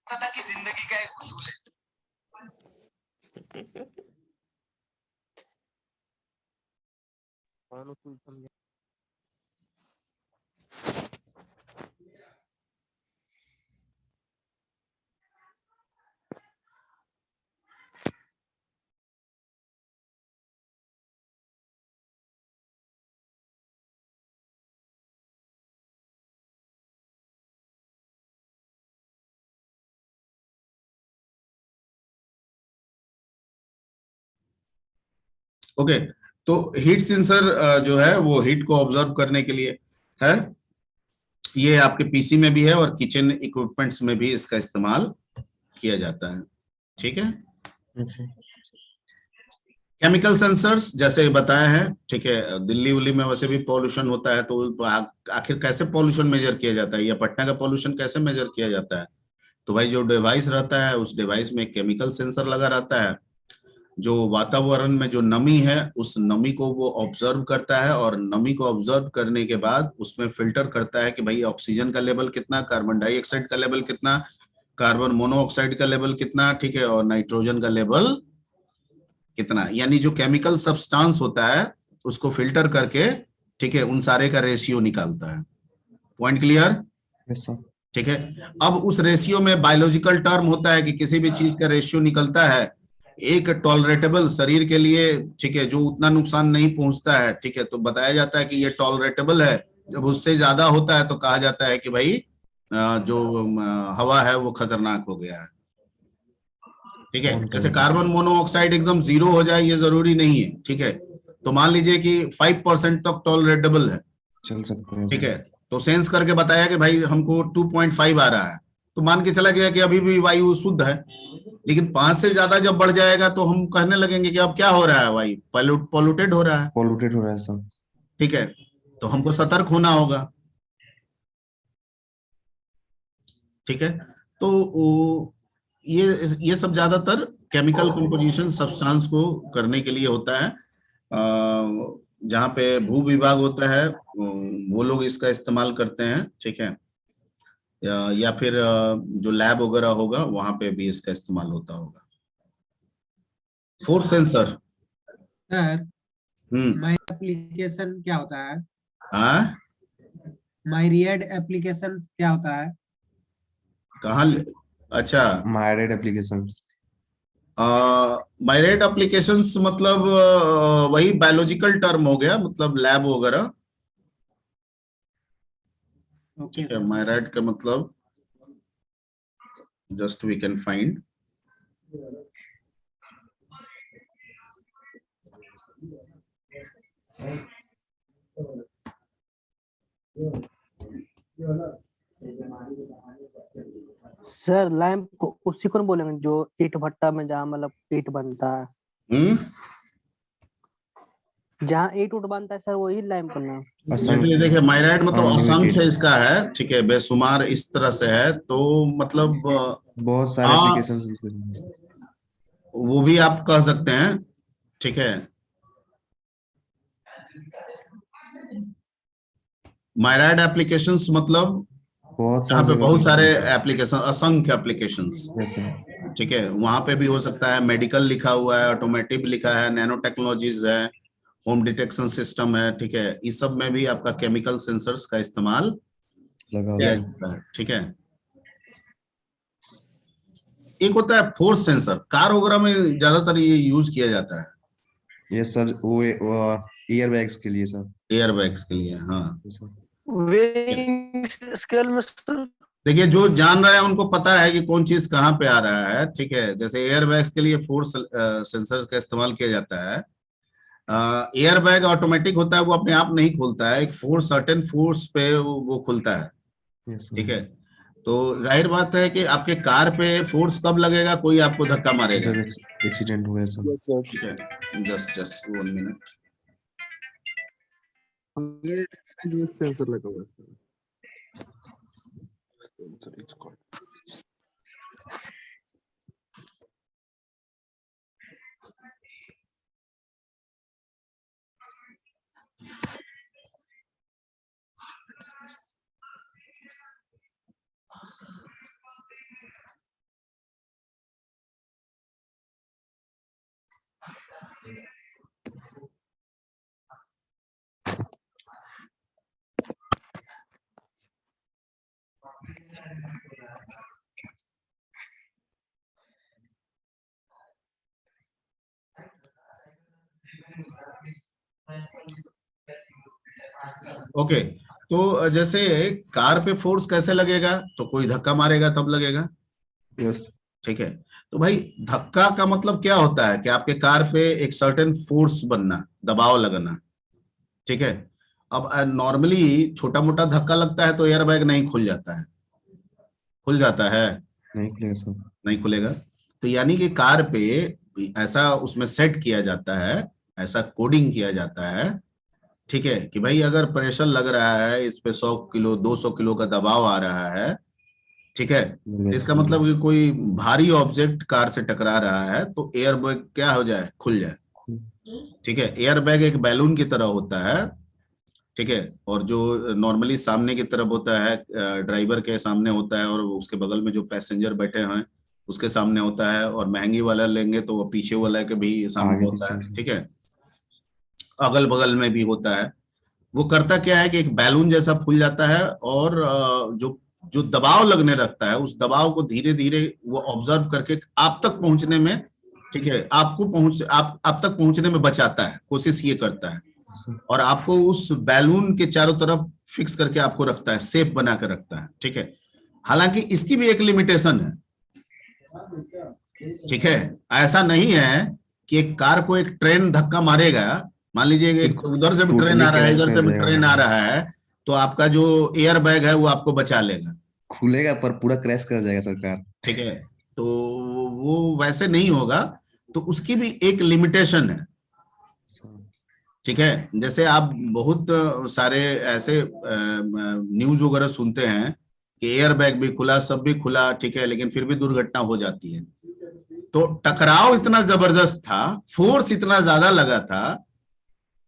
[SPEAKER 3] पता कि जिंदगी का एक उसूल है।
[SPEAKER 2] ओके, तो हीट सेंसर जो है वो हीट को ऑब्जर्व करने के लिए है, ये आपके पीसी में भी है और किचन इक्विपमेंट्स में भी इसका इस्तेमाल किया जाता है। ठीक है, केमिकल सेंसर्स जैसे बताया है, ठीक है, दिल्ली उल्ली में वैसे भी पॉल्यूशन होता है, तो आखिर कैसे पॉल्यूशन मेजर किया जाता है, या पटना का पॉल्यूशन कैसे मेजर किया जाता है? तो भाई जो डिवाइस रहता है, उस डिवाइस में केमिकल सेंसर लगा रहता है, जो वातावरण में जो नमी है उस नमी को वो ऑब्जर्व करता है, और नमी को ऑब्जर्व करने के बाद उसमें फिल्टर करता है कि भाई ऑक्सीजन का लेवल कितना, कार्बन डाइऑक्साइड का लेवल कितना, कार्बन मोनोऑक्साइड का लेवल कितना, ठीक है, और नाइट्रोजन का लेवल कितना, यानी जो केमिकल सब्सटेंस होता है उसको फिल्टर करके, ठीक है, उन सारे का रेशियो निकालता है। Point clear? ठीक है, अब उस रेशियो में बायोलॉजिकल टर्म होता है कि किसी भी चीज का रेशियो निकलता है एक टॉलरेटेबल शरीर के लिए, ठीक है, जो उतना नुकसान नहीं पहुंचता है, ठीक है, तो बताया जाता है कि ये टॉलरेटेबल है। जब उससे ज्यादा होता है तो कहा जाता है कि भाई जो हवा है वो खतरनाक हो गया है। ठीक है, जैसे कार्बन मोनोऑक्साइड एकदम 0 हो जाए ये जरूरी नहीं है, ठीक है, तो मान लीजिए कि 5% तक टॉलरेटेबल है,
[SPEAKER 3] चल सकते हैं,
[SPEAKER 2] ठीक है, तो सेंस करके बताया कि भाई हमको 2.5 आ रहा है, तो मान के चला गया कि अभी भी वायु शुद्ध है, लेकिन 5 से ज्यादा जब बढ़ जाएगा तो हम कहने लगेंगे कि अब क्या हो रहा है, वायु पॉल्यूटेड हो रहा है
[SPEAKER 3] सब।
[SPEAKER 2] ठीक है, तो हमको सतर्क होना होगा। ठीक है, तो ये सब ज्यादातर केमिकल कंपोजिशन सब्सटेंस को करने के लिए होता है। जहाँ पे भू विभाग होता है वो लोग इसका इस्तेमाल करते हैं, ठीक है, या फिर जो लैब वगैरह होगा वहां पे भी इसका इस्तेमाल होता होगा। Force sensor
[SPEAKER 7] sir, my application क्या होता है? माइरियड एप्लीकेशन क्या होता है?
[SPEAKER 2] कहाँ? अच्छा,
[SPEAKER 3] माइरियड एप्लीकेशन
[SPEAKER 2] मायरेट एप्लीकेशंस मतलब वही बायोलॉजिकल टर्म हो गया, मतलब लैब वगैरह। ठीक है, मायरेट का मतलब just we can find
[SPEAKER 5] sir lamp को उसी को बोलेंगे जो ईट भट्टा में जहाँ मतलब ईट बनता है, जहाँ ईट उट बनता है सर, वही लैंप का नाम।
[SPEAKER 2] देखिए मायरेट मतलब असंख्य इसका है, ठीक है, बेशुमार इस तरह से है, तो मतलब
[SPEAKER 3] बहुत सारे एप्लीकेशंस
[SPEAKER 2] वो भी आप कह सकते हैं। ठीक है, मायरेट एप्लीकेशंस मतलब यहाँ पे बहुत सारे एप्लीकेशन, असंख्य एप्लीकेशंस। ठीक है, वहां पे भी हो सकता है, मेडिकल लिखा हुआ है, ऑटोमेटिव लिखा है, नैनो टेक्नोलॉजीज है, होम डिटेक्शन सिस्टम है। ठीक है, इस सब में भी आपका केमिकल सेंसर्स का इस्तेमाल किया जाता है। ठीक है, एक होता है फोर्स सेंसर, कार वगैरह में ज्यादातर ये यूज किया जाता है।
[SPEAKER 3] ये सर वो एयर बैग्स के लिए सर,
[SPEAKER 2] एयर बैग्स के लिए, हाँ।
[SPEAKER 1] वेइंग स्केल में
[SPEAKER 2] देखिए जो जान रहा है उनको पता है कि कौन चीज कहाँ पे आ रहा है। ठीक है, जैसे एयर बैग्स के लिए फोर्स सेंसर का इस्तेमाल किया जाता है। एयर बैग ऑटोमेटिक होता है, वो अपने आप नहीं खुलता है, एक फोर्स, सर्टेन फोर्स पे वो खुलता है। ठीक है, तो जाहिर बात है कि आपके कार पे फोर्स कब लगेगा, कोई आपको धक्का मारेगा,
[SPEAKER 3] एक्सीडेंट हुआ सर।
[SPEAKER 2] ठीक है, जस्ट 1 मिनट।
[SPEAKER 10] सेंसर लगा हुआ है सर।
[SPEAKER 2] ओके, तो जैसे कार पे फोर्स कैसे लगेगा, तो कोई धक्का मारेगा तब लगेगा।
[SPEAKER 3] यस,
[SPEAKER 2] ठीक है, तो भाई धक्का का मतलब क्या होता है कि आपके कार पे एक सर्टेन फोर्स बनना, दबाव लगना। ठीक है, अब नॉर्मली छोटा मोटा धक्का लगता है तो एयर बैग नहीं खुल जाता है, खुल जाता है,
[SPEAKER 3] नहीं खुलेगा सर,
[SPEAKER 2] नहीं खुलेगा। तो यानी कि कार पे ऐसा उसमें सेट किया जाता है, ऐसा कोडिंग किया जाता है, ठीक है, कि भाई अगर प्रेशर लग रहा है इस पे 100 किलो 200 किलो का दबाव आ रहा है, ठीक है, तो इसका मतलब कि कोई भारी ऑब्जेक्ट कार से टकरा रहा है तो एयर बैग क्या हो जाए, खुल जाए। ठीक है, एयर बैग एक बैलून की तरह होता है। ठीक है, और जो नॉर्मली सामने की तरफ होता है, ड्राइवर के सामने होता है, और उसके बगल में जो पैसेंजर बैठे हैं उसके सामने होता है, और महंगी वाला लेंगे तो वो पीछे वाला के भी सामने होता है। ठीक है, अगल बगल में भी होता है। वो करता क्या है कि एक बैलून जैसा फूल जाता है, और जो जो दबाव लगने लगता है उस दबाव को धीरे धीरे वो ऑब्जर्व करके आप तक पहुंचने में, ठीक है, आप तक पहुंचने में बचाता है, कोशिश ये करता है, और आपको उस बैलून के चारों तरफ फिक्स करके आपको रखता है, शेप बना कर रखता है। ठीक है, हालांकि इसकी भी एक लिमिटेशन है। ठीक है, ऐसा नहीं है कि एक कार को एक ट्रेन धक्का मारेगा, मान लीजिए एक उधर से भी ट्रेन आ रहा है, इधर से भी ट्रेन आ रहा है, तो आपका जो एयर बैग है वो आपको बचा लेगा,
[SPEAKER 3] खुलेगा पर पूरा क्रैश कर जाएगा सरकार।
[SPEAKER 2] ठीक है, तो वो वैसे नहीं होगा, तो उसकी भी एक लिमिटेशन है। ठीक है, जैसे आप बहुत सारे ऐसे न्यूज वगैरह सुनते हैं कि एयर बैग भी खुला, सब भी खुला, ठीक है, लेकिन फिर भी दुर्घटना हो जाती है। तो टकराव इतना जबरदस्त था, फोर्स इतना ज्यादा लगा था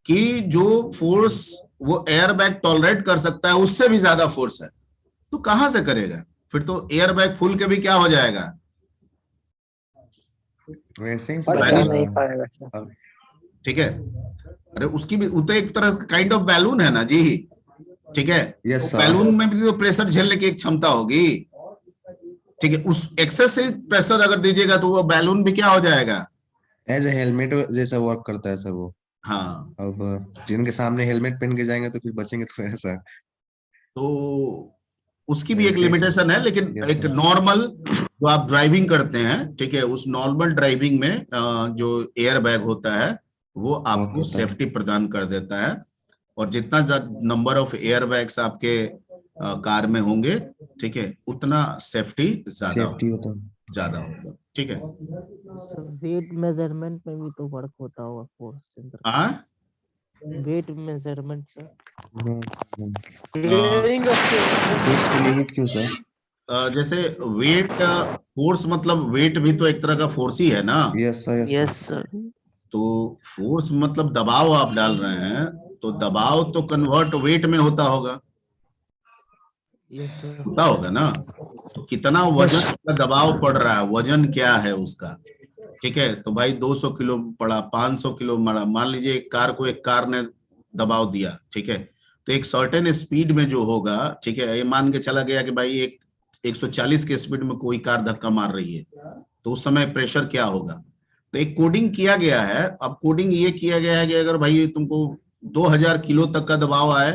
[SPEAKER 2] कि जो फोर्स वो एयर बैग टॉलरेट कर सकता है उससे भी ज्यादा फोर्स है, तो कहां से करेगा, फिर तो एयर बैग फूल के भी क्या हो जाएगा,
[SPEAKER 3] वैसे ही
[SPEAKER 1] नहीं पाएगा।
[SPEAKER 2] ठीक है, अरे उसकी भी तो एक तरह काइंड ऑफ बैलून है ना जी। ठीक है,
[SPEAKER 3] यस
[SPEAKER 2] तो बैलून में भी तो प्रेशर झेलने की एक क्षमता होगी। ठीक है, उस एक्सेसिव प्रेशर अगर दीजिएगा तो वो बैलून भी क्या हो जाएगा,
[SPEAKER 3] एज ए हेलमेट जैसा वर्क करता है सर वो।
[SPEAKER 2] हाँ।
[SPEAKER 3] अब जिनके सामने हेलमेट पहन के जाएंगे तो फिर बचेंगे तो ऐसा।
[SPEAKER 2] तो उसकी भी एक
[SPEAKER 3] ऐसे-
[SPEAKER 2] लिमिटेशन है, लेकिन
[SPEAKER 3] Yes,
[SPEAKER 2] एक
[SPEAKER 3] sir.
[SPEAKER 2] नॉर्मल जो आप ड्राइविंग करते हैं, ठीक है, उस नॉर्मल ड्राइविंग में जो एयर बैग होता है वो आपको
[SPEAKER 3] होता है।
[SPEAKER 2] सेफ्टी प्रदान कर देता है, और जितना नंबर ऑफ एयर बैग्स आपके कार में होंगे, ठीक है, उतना सेफ्टी
[SPEAKER 3] सेफ्टी होता है।
[SPEAKER 2] ज्यादा होगा, ठीक है।
[SPEAKER 11] वेट मेजरमेंट में भी तो वर्क होता होगा फोर्स सेंसर।
[SPEAKER 2] हाँ,
[SPEAKER 11] वेट मेजरमेंट सर।
[SPEAKER 3] उसके लिए हीट क्यों सर?
[SPEAKER 2] जैसे वेट फोर्स, मतलब वेट भी तो एक तरह का फोर्स ही है ना।
[SPEAKER 3] Yes sir,
[SPEAKER 11] yes sir.
[SPEAKER 2] तो फोर्स मतलब दबाव आप डाल रहे हैं, तो दबाव तो कन्वर्ट वेट में होता होगा,
[SPEAKER 11] यस सर।
[SPEAKER 2] होता होगा ना। तो कितना वजन का दबाव पड़ रहा है, वजन क्या है उसका, ठीक है। तो भाई 200 किलो पड़ा, 500 किलो पड़ा, मान लीजिए एक कार ने दबाव दिया, ठीक है, तो एक सर्टेन स्पीड में जो होगा, ठीक है, ये मान के चला गया कि भाई 140 के स्पीड में कोई कार धक्का मार रही है, तो उस समय प्रेशर क्या होगा। तो एक कोडिंग किया गया है। अब कोडिंग ये किया गया है कि अगर भाई तुमको 2000 किलो तक का दबाव आए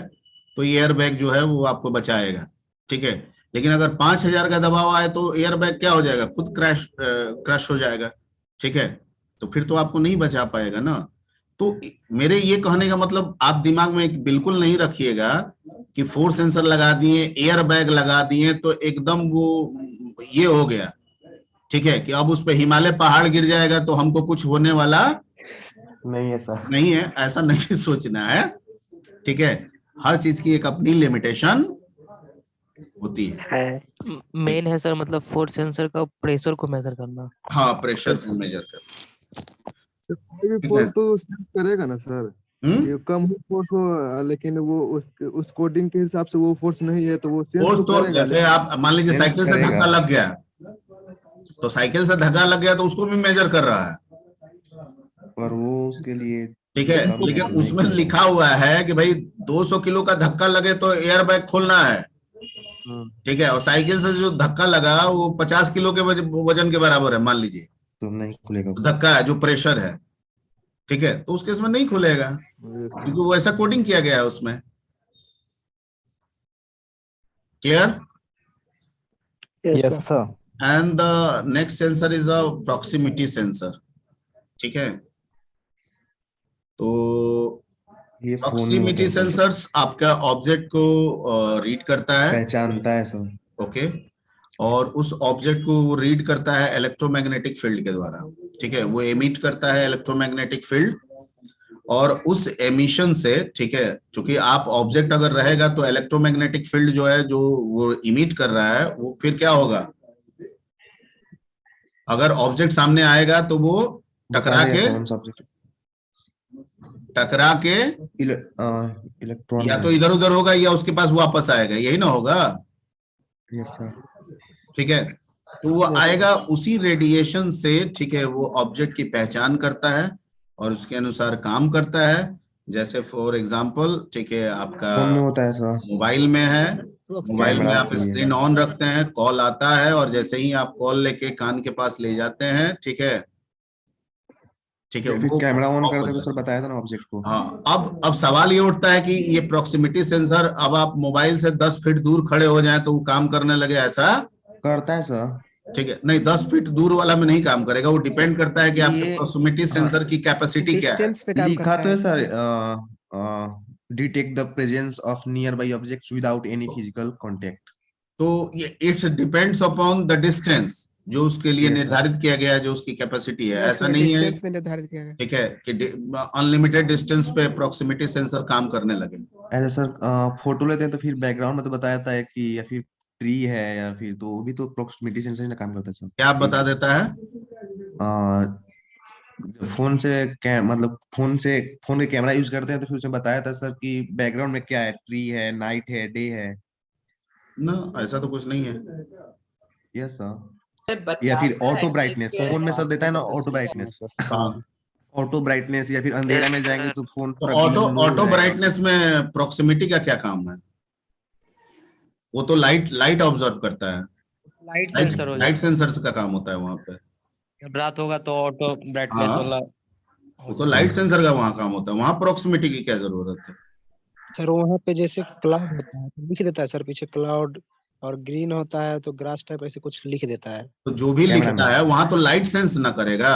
[SPEAKER 2] तो एयर बैग जो है वो आपको बचाएगा, ठीक है। लेकिन अगर 5000 का दबाव आए तो एयर बैग क्या हो जाएगा, खुद क्रैश हो जाएगा, ठीक है। तो फिर तो आपको नहीं बचा पाएगा ना। तो मेरे ये कहने का मतलब, आप दिमाग में बिल्कुल नहीं रखिएगा कि फोर्स सेंसर लगा दिए, एयर बैग लगा दिए तो एकदम वो ये हो गया, ठीक है, कि अब उस पे हिमालय पहाड़ गिर जाएगा तो हमको कुछ होने वाला
[SPEAKER 3] नहीं है सर।
[SPEAKER 2] नहीं है, ऐसा नहीं सोचना है, ठीक है। हर चीज की एक अपनी लिमिटेशन होती है।
[SPEAKER 11] मेन है सर मतलब फोर्स सेंसर का प्रेशर को मेजर करना।
[SPEAKER 2] हाँ, प्रेशर को मेजर कर।
[SPEAKER 10] तो कोई भी फोर्स तो सेंस करेगा ना सर। ये कम फोर्स हो, लेकिन वो उस कोडिंग के हिसाब से वो फोर्स नहीं है तो वो सेंस
[SPEAKER 2] फोर्स
[SPEAKER 10] तो
[SPEAKER 2] तो
[SPEAKER 10] करेगा।
[SPEAKER 2] जैसे आप मान लीजिए
[SPEAKER 3] सेंस
[SPEAKER 2] साइकिल से
[SPEAKER 3] करेगा।
[SPEAKER 2] धक्का लग गया, तो साइकिल से धक्का लग गया तो उसको भी मेजर कर रहा है,
[SPEAKER 3] पर वो उसके लिए
[SPEAKER 2] ठीक है।
[SPEAKER 3] कम
[SPEAKER 2] लेकिन
[SPEAKER 3] नहीं
[SPEAKER 2] उसमें
[SPEAKER 3] करेगा।
[SPEAKER 2] लिखा हुआ है कि भाई 200 किलो का धक्का लगे तो एयर बैग खोलना है, ठीक है। और साइकिल से जो धक्का लगा वो 50 किलो के वजन के बराबर है, मान लीजिए,
[SPEAKER 3] तो नहीं खुलेगा।
[SPEAKER 2] धक्का है जो प्रेशर है, ठीक है, तो उस केस में नहीं खुलेगा, क्योंकि वो ऐसा कोडिंग किया गया है उसमें। Clear?
[SPEAKER 11] Yes sir.
[SPEAKER 2] And the next sensor is a proximity sensor, ठीक है। तो
[SPEAKER 3] ये फोन में
[SPEAKER 2] प्रॉक्सिमिटी
[SPEAKER 3] होता है सर।
[SPEAKER 2] सेंसर्स आपका ऑब्जेक्ट को रीड करता है,
[SPEAKER 3] पहचानता है सर।
[SPEAKER 2] ओके, और उस ऑब्जेक्ट को वो रीड करता है इलेक्ट्रोमैग्नेटिक फील्ड के द्वारा, ठीक है। वो एमिट करता है इलेक्ट्रोमैग्नेटिक फील्ड, और उस एमिशन से, ठीक है, क्योंकि आप ऑब्जेक्ट अगर रहेगा तो इलेक्ट्रोमैग्नेटिक फील्ड जो है जो वो इमिट कर रहा है वो फिर क्या होगा, अगर ऑब्जेक्ट सामने आएगा तो वो टकरा के
[SPEAKER 3] इलेक्ट्रॉन
[SPEAKER 2] या तो इधर उधर होगा या उसके पास वापस आएगा, यही ना होगा,
[SPEAKER 3] यस सर।
[SPEAKER 2] ठीक है। तो वो आएगा उसी रेडिएशन से, ठीक है, वो ऑब्जेक्ट की पहचान करता है और उसके अनुसार काम करता है। जैसे फॉर एग्जांपल, ठीक है, आपका
[SPEAKER 3] फोन में होता है सर।
[SPEAKER 2] मोबाइल में है, मोबाइल में
[SPEAKER 3] कैमरा
[SPEAKER 2] आप
[SPEAKER 3] के लिए।
[SPEAKER 2] स्क्रीन ऑन रखते हैं, कॉल आता है, और जैसे ही आप कॉल लेके कान के पास ले जाते हैं, ठीक है, ठीक है,
[SPEAKER 3] फिर
[SPEAKER 2] वो
[SPEAKER 3] कैमरा ऑन
[SPEAKER 2] ऑफ हो
[SPEAKER 3] करते तो
[SPEAKER 2] जाता
[SPEAKER 3] सर बताया था ना ऑब्जेक्ट को।
[SPEAKER 2] है। हाँ, अब सवाल ये उठता है कि ये प्रॉक्सिमिटी सेंसर, अब आप मोबाइल से 10 फीट दूर खड़े हो जाए तो वो काम करने लगे, ऐसा
[SPEAKER 3] करता है सर।
[SPEAKER 2] ठीक है, नहीं 10 फीट दूर वाला में नहीं काम करेगा, वो डिपेंड करता है कि आपके
[SPEAKER 3] ये-
[SPEAKER 2] प्रॉक्सिमिटी सेंसर की कैपेसिटी क्या है।
[SPEAKER 9] डिस्टेंस पे काम
[SPEAKER 3] लिखा
[SPEAKER 9] करता
[SPEAKER 3] तो है
[SPEAKER 9] है।
[SPEAKER 3] Sir, detect the presence of near by objects without any physical contact.
[SPEAKER 2] तो ये it's depends upon the distance जो उसके लिए
[SPEAKER 3] Yes,
[SPEAKER 2] निर्धारित किया गया है, जो उसकी कैपेसिटी है,
[SPEAKER 9] Yes,
[SPEAKER 2] ऐसा
[SPEAKER 9] ये
[SPEAKER 2] नहीं है,
[SPEAKER 9] डिस्टेंस में निर्धारित किया गया।
[SPEAKER 2] ठीक है, कि अनलिमिटेड डिस्टेंस पे प्रॉक्सिमिटी सेंसर काम करने लगे।
[SPEAKER 3] ऐसा सर फोटो लेते हैं तो फिर बैकग्राउंड में तो बताया था कि या फिर ट्री है या फिर, तो वो भी तो प्रॉक्सिमिटी सेंसर में काम करता है सर।
[SPEAKER 2] क्या आप बता देता है?
[SPEAKER 3] फोन से मतलब फोन के कैमरा यूज करते हैं तो फिर उसमें बताया था सर कि बैकग्राउंड में क्या है, ट्री है, नाइट है, डे है।
[SPEAKER 2] ना, ऐसा तो कुछ नहीं है।
[SPEAKER 3] Yes sir. या फिर ऑटो ब्राइटनेस, फोन में सब देता है ना ऑटो ब्राइटनेस। ऑटो ब्राइटनेस, या फिर अंधेरा में जाएंगे तो फोन
[SPEAKER 2] तो
[SPEAKER 3] पूरा dim low
[SPEAKER 2] ऑटो
[SPEAKER 3] रहेगा।
[SPEAKER 2] ब्राइटनेस में प्रॉक्सिमिटी का क्या काम है? वो तो लाइट ऑब्जर्व करता है,
[SPEAKER 12] लाइट सेंसर हो
[SPEAKER 2] लाइट
[SPEAKER 12] जाता
[SPEAKER 2] सेंसर का काम होता है वहाँ पे।
[SPEAKER 12] है। जब रात होगा तो ऑटो ब्राइटनेस
[SPEAKER 2] हाँ।
[SPEAKER 12] वाला
[SPEAKER 2] वो तो लाइट सेंसर का वहाँ काम होता है, वहाँ प्रोक्सिमिटी की क्या जरूरत है?
[SPEAKER 13] सर वहाँ पे जैसे क्लाउड होता है तो लिख देता है सर पीछे क्लाउड, और ग्रीन होता है तो ग्रास टाइप ऐसे कुछ लिख देता है।
[SPEAKER 2] तो जो भी लिखता है वहाँ तो लाइट सेंस ना करेगा।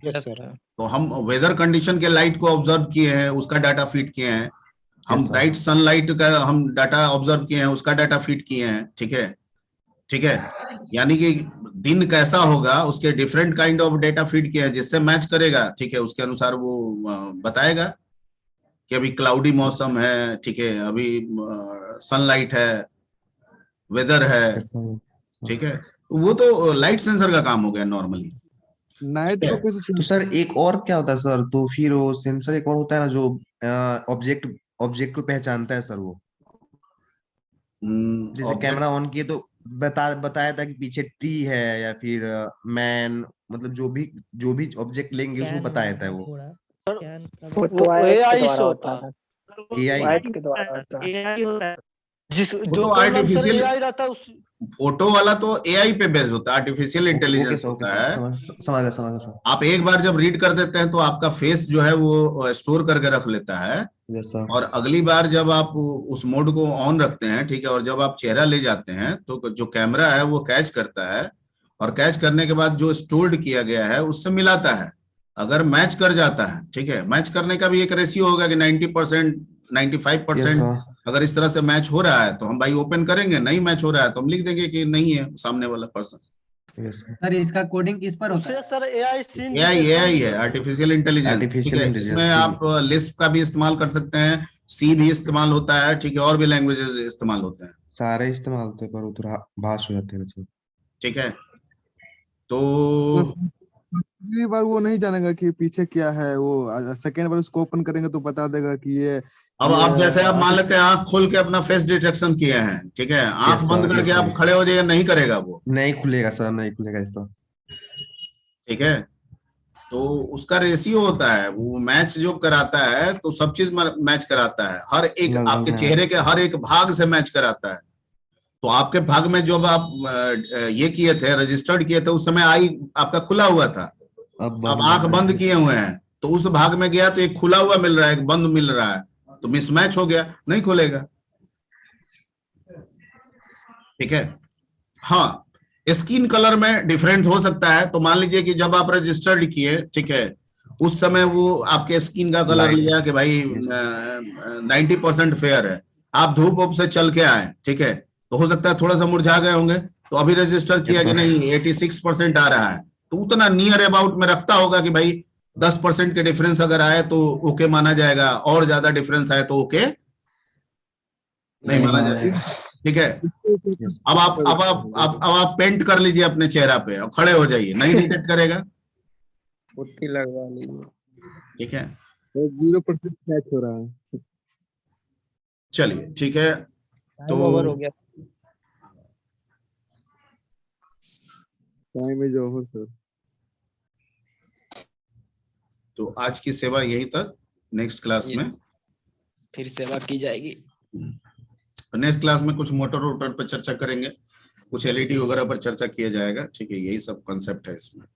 [SPEAKER 13] Yes sir.
[SPEAKER 2] तो हम वेदर कंडीशन के लाइट को ऑब्जर्व किए हैं, उसका डाटा फीड किए हैं। हम ब्राइट सनलाइट का हम डाटा ऑब्जर्व किए हैं, उसका डाटा फीड किए हैं। ठीक है, ठीक है। यानी कि दिन कैसा होगा उसके different kind of data feed किए हैं, जिससे मैच करेगा। ठीक है, उसके अनुसार वो बताएगा कि अभी क्लाउडी मौसम है, ठीक है, अभी सनलाइट है, वेदर है। ठीक है, वो तो लाइट सेंसर का काम हो गया नॉर्मली।
[SPEAKER 10] नाइट को कुछ
[SPEAKER 3] तो सर एक और क्या होता है सर, तो फिर वो सेंसर एक और होता है ना जो ऑब्जेक्ट को पहचानता है सर वो, जैसे कैमरा ऑन किए तो बताया था कि पीछे ट्री है या फिर मैन, मतलब जो भी ऑब्जेक्ट लेंगे उसको बताया था वो।
[SPEAKER 1] वो तो AI के द्वारा होता है।
[SPEAKER 3] AI
[SPEAKER 1] के द्वारा होता है।
[SPEAKER 8] AI होता है।
[SPEAKER 2] वो तो आर्टिफिशियल फोटो वाला तो AI पे बेस्ड होता है, आर्टिफिशियल इंटेलिजेंस होता है।
[SPEAKER 3] समझ गया सर।
[SPEAKER 2] आप एक बार जब रीड कर देते हैं तो आपका फेस जो है वो स्टोर करके रख लेता है, और अगली बार जब आप उस मोड को ऑन रखते हैं, ठीक है, और जब आप चेहरा ले जाते हैं तो जो कैमरा है वो कैच करता है, और कैच करने के बाद जो स्टोर्ड किया गया है उससे मिलाता है। अगर मैच कर जाता है, ठीक है, मैच करने का भी एक रेशियो होगा कि 90%, 95%। अगर इस तरह से मैच हो रहा है तो हम भाई ओपन करेंगे, नहीं मैच हो रहा है तो हम लिख देंगे कि नहीं है सामने वाला पर्सन।
[SPEAKER 7] सर इसका कोडिंग किस पर होता है?
[SPEAKER 14] सर
[SPEAKER 2] AI है, आर्टिफिशियल इंटेलिजेंस। इसमें आप लिस्प का भी इस्तेमाल कर सकते हैं, सी भी इस्तेमाल होता है, ठीक है, और भी लैंग्वेजेस इस्तेमाल होते हैं,
[SPEAKER 3] सारे इस्तेमाल होते हैं, पर उधर भाष हो जाते हैं।
[SPEAKER 2] ठीक है। तो
[SPEAKER 10] पहली बार वो नहीं जानेगा कि पीछे क्या है, वो सेकेंड बार उसको ओपन करेंगे तो बता देगा कि ये।
[SPEAKER 2] अब आप जैसे आप मान लेते हैं आंख खोल के अपना फेस डिटेक्शन किए हैं, ठीक है, आंख बंद करके आप खड़े हो जाइए, नहीं करेगा, वो
[SPEAKER 3] नहीं खुलेगा सर, नहीं खुलेगा इसका।
[SPEAKER 2] ठीक है, तो उसका रेशियो होता है, वो मैच जो कराता है तो सब चीज मैच कराता है, हर एक आपके चेहरे के हर एक भाग से मैच कराता है। तो आपके भाग में जब आप ये किए थे, रजिस्टर्ड किए थे, उस समय आई आपका खुला हुआ था। अब आंख बंद किए हुए हैं तो उस भाग में गया तो एक खुला हुआ मिल रहा है, एक बंद मिल रहा है, तो मिसमैच हो गया, नहीं खुलेगा। ठीक है। हाँ, स्किन कलर में डिफरेंट हो सकता है। तो मान लीजिए कि जब आप रजिस्टर्ड किए, ठीक है, उस समय वो आपके स्किन का कलर लिया कि भाई 90% फेयर है, आप धूप वूप से चल के आए, ठीक है, तो हो सकता है थोड़ा सा मुरझा गए होंगे, तो अभी रजिस्टर किया कि नहीं 86% आ रहा है, तो उतना नियर अबाउट में रखता होगा कि भाई 10% के डिफरेंस अगर आए तो ओके माना जाएगा, और ज्यादा डिफरेंस आए तो ओके नहीं माना जाएगा। ठीक है। अब आप पेंट कर लीजिए अपने चेहरा पे और खड़े हो जाइए, नहीं डिटेक्ट करेगा।
[SPEAKER 12] पुट्टी लगवा लीजिए।
[SPEAKER 2] ठीक है,
[SPEAKER 10] 0% मैच हो रहा है।
[SPEAKER 2] चलिए ठीक है, तो
[SPEAKER 12] ओवर हो गया।
[SPEAKER 10] Time is over sir.
[SPEAKER 2] तो आज की सेवा यहीं तक, नेक्स्ट क्लास में
[SPEAKER 12] फिर सेवा की जाएगी।
[SPEAKER 2] नेक्स्ट क्लास में कुछ मोटर वोटर पर चर्चा करेंगे, कुछ LED वगैरह पर चर्चा किया जाएगा। ठीक है, यही सब कॉन्सेप्ट है इसमें।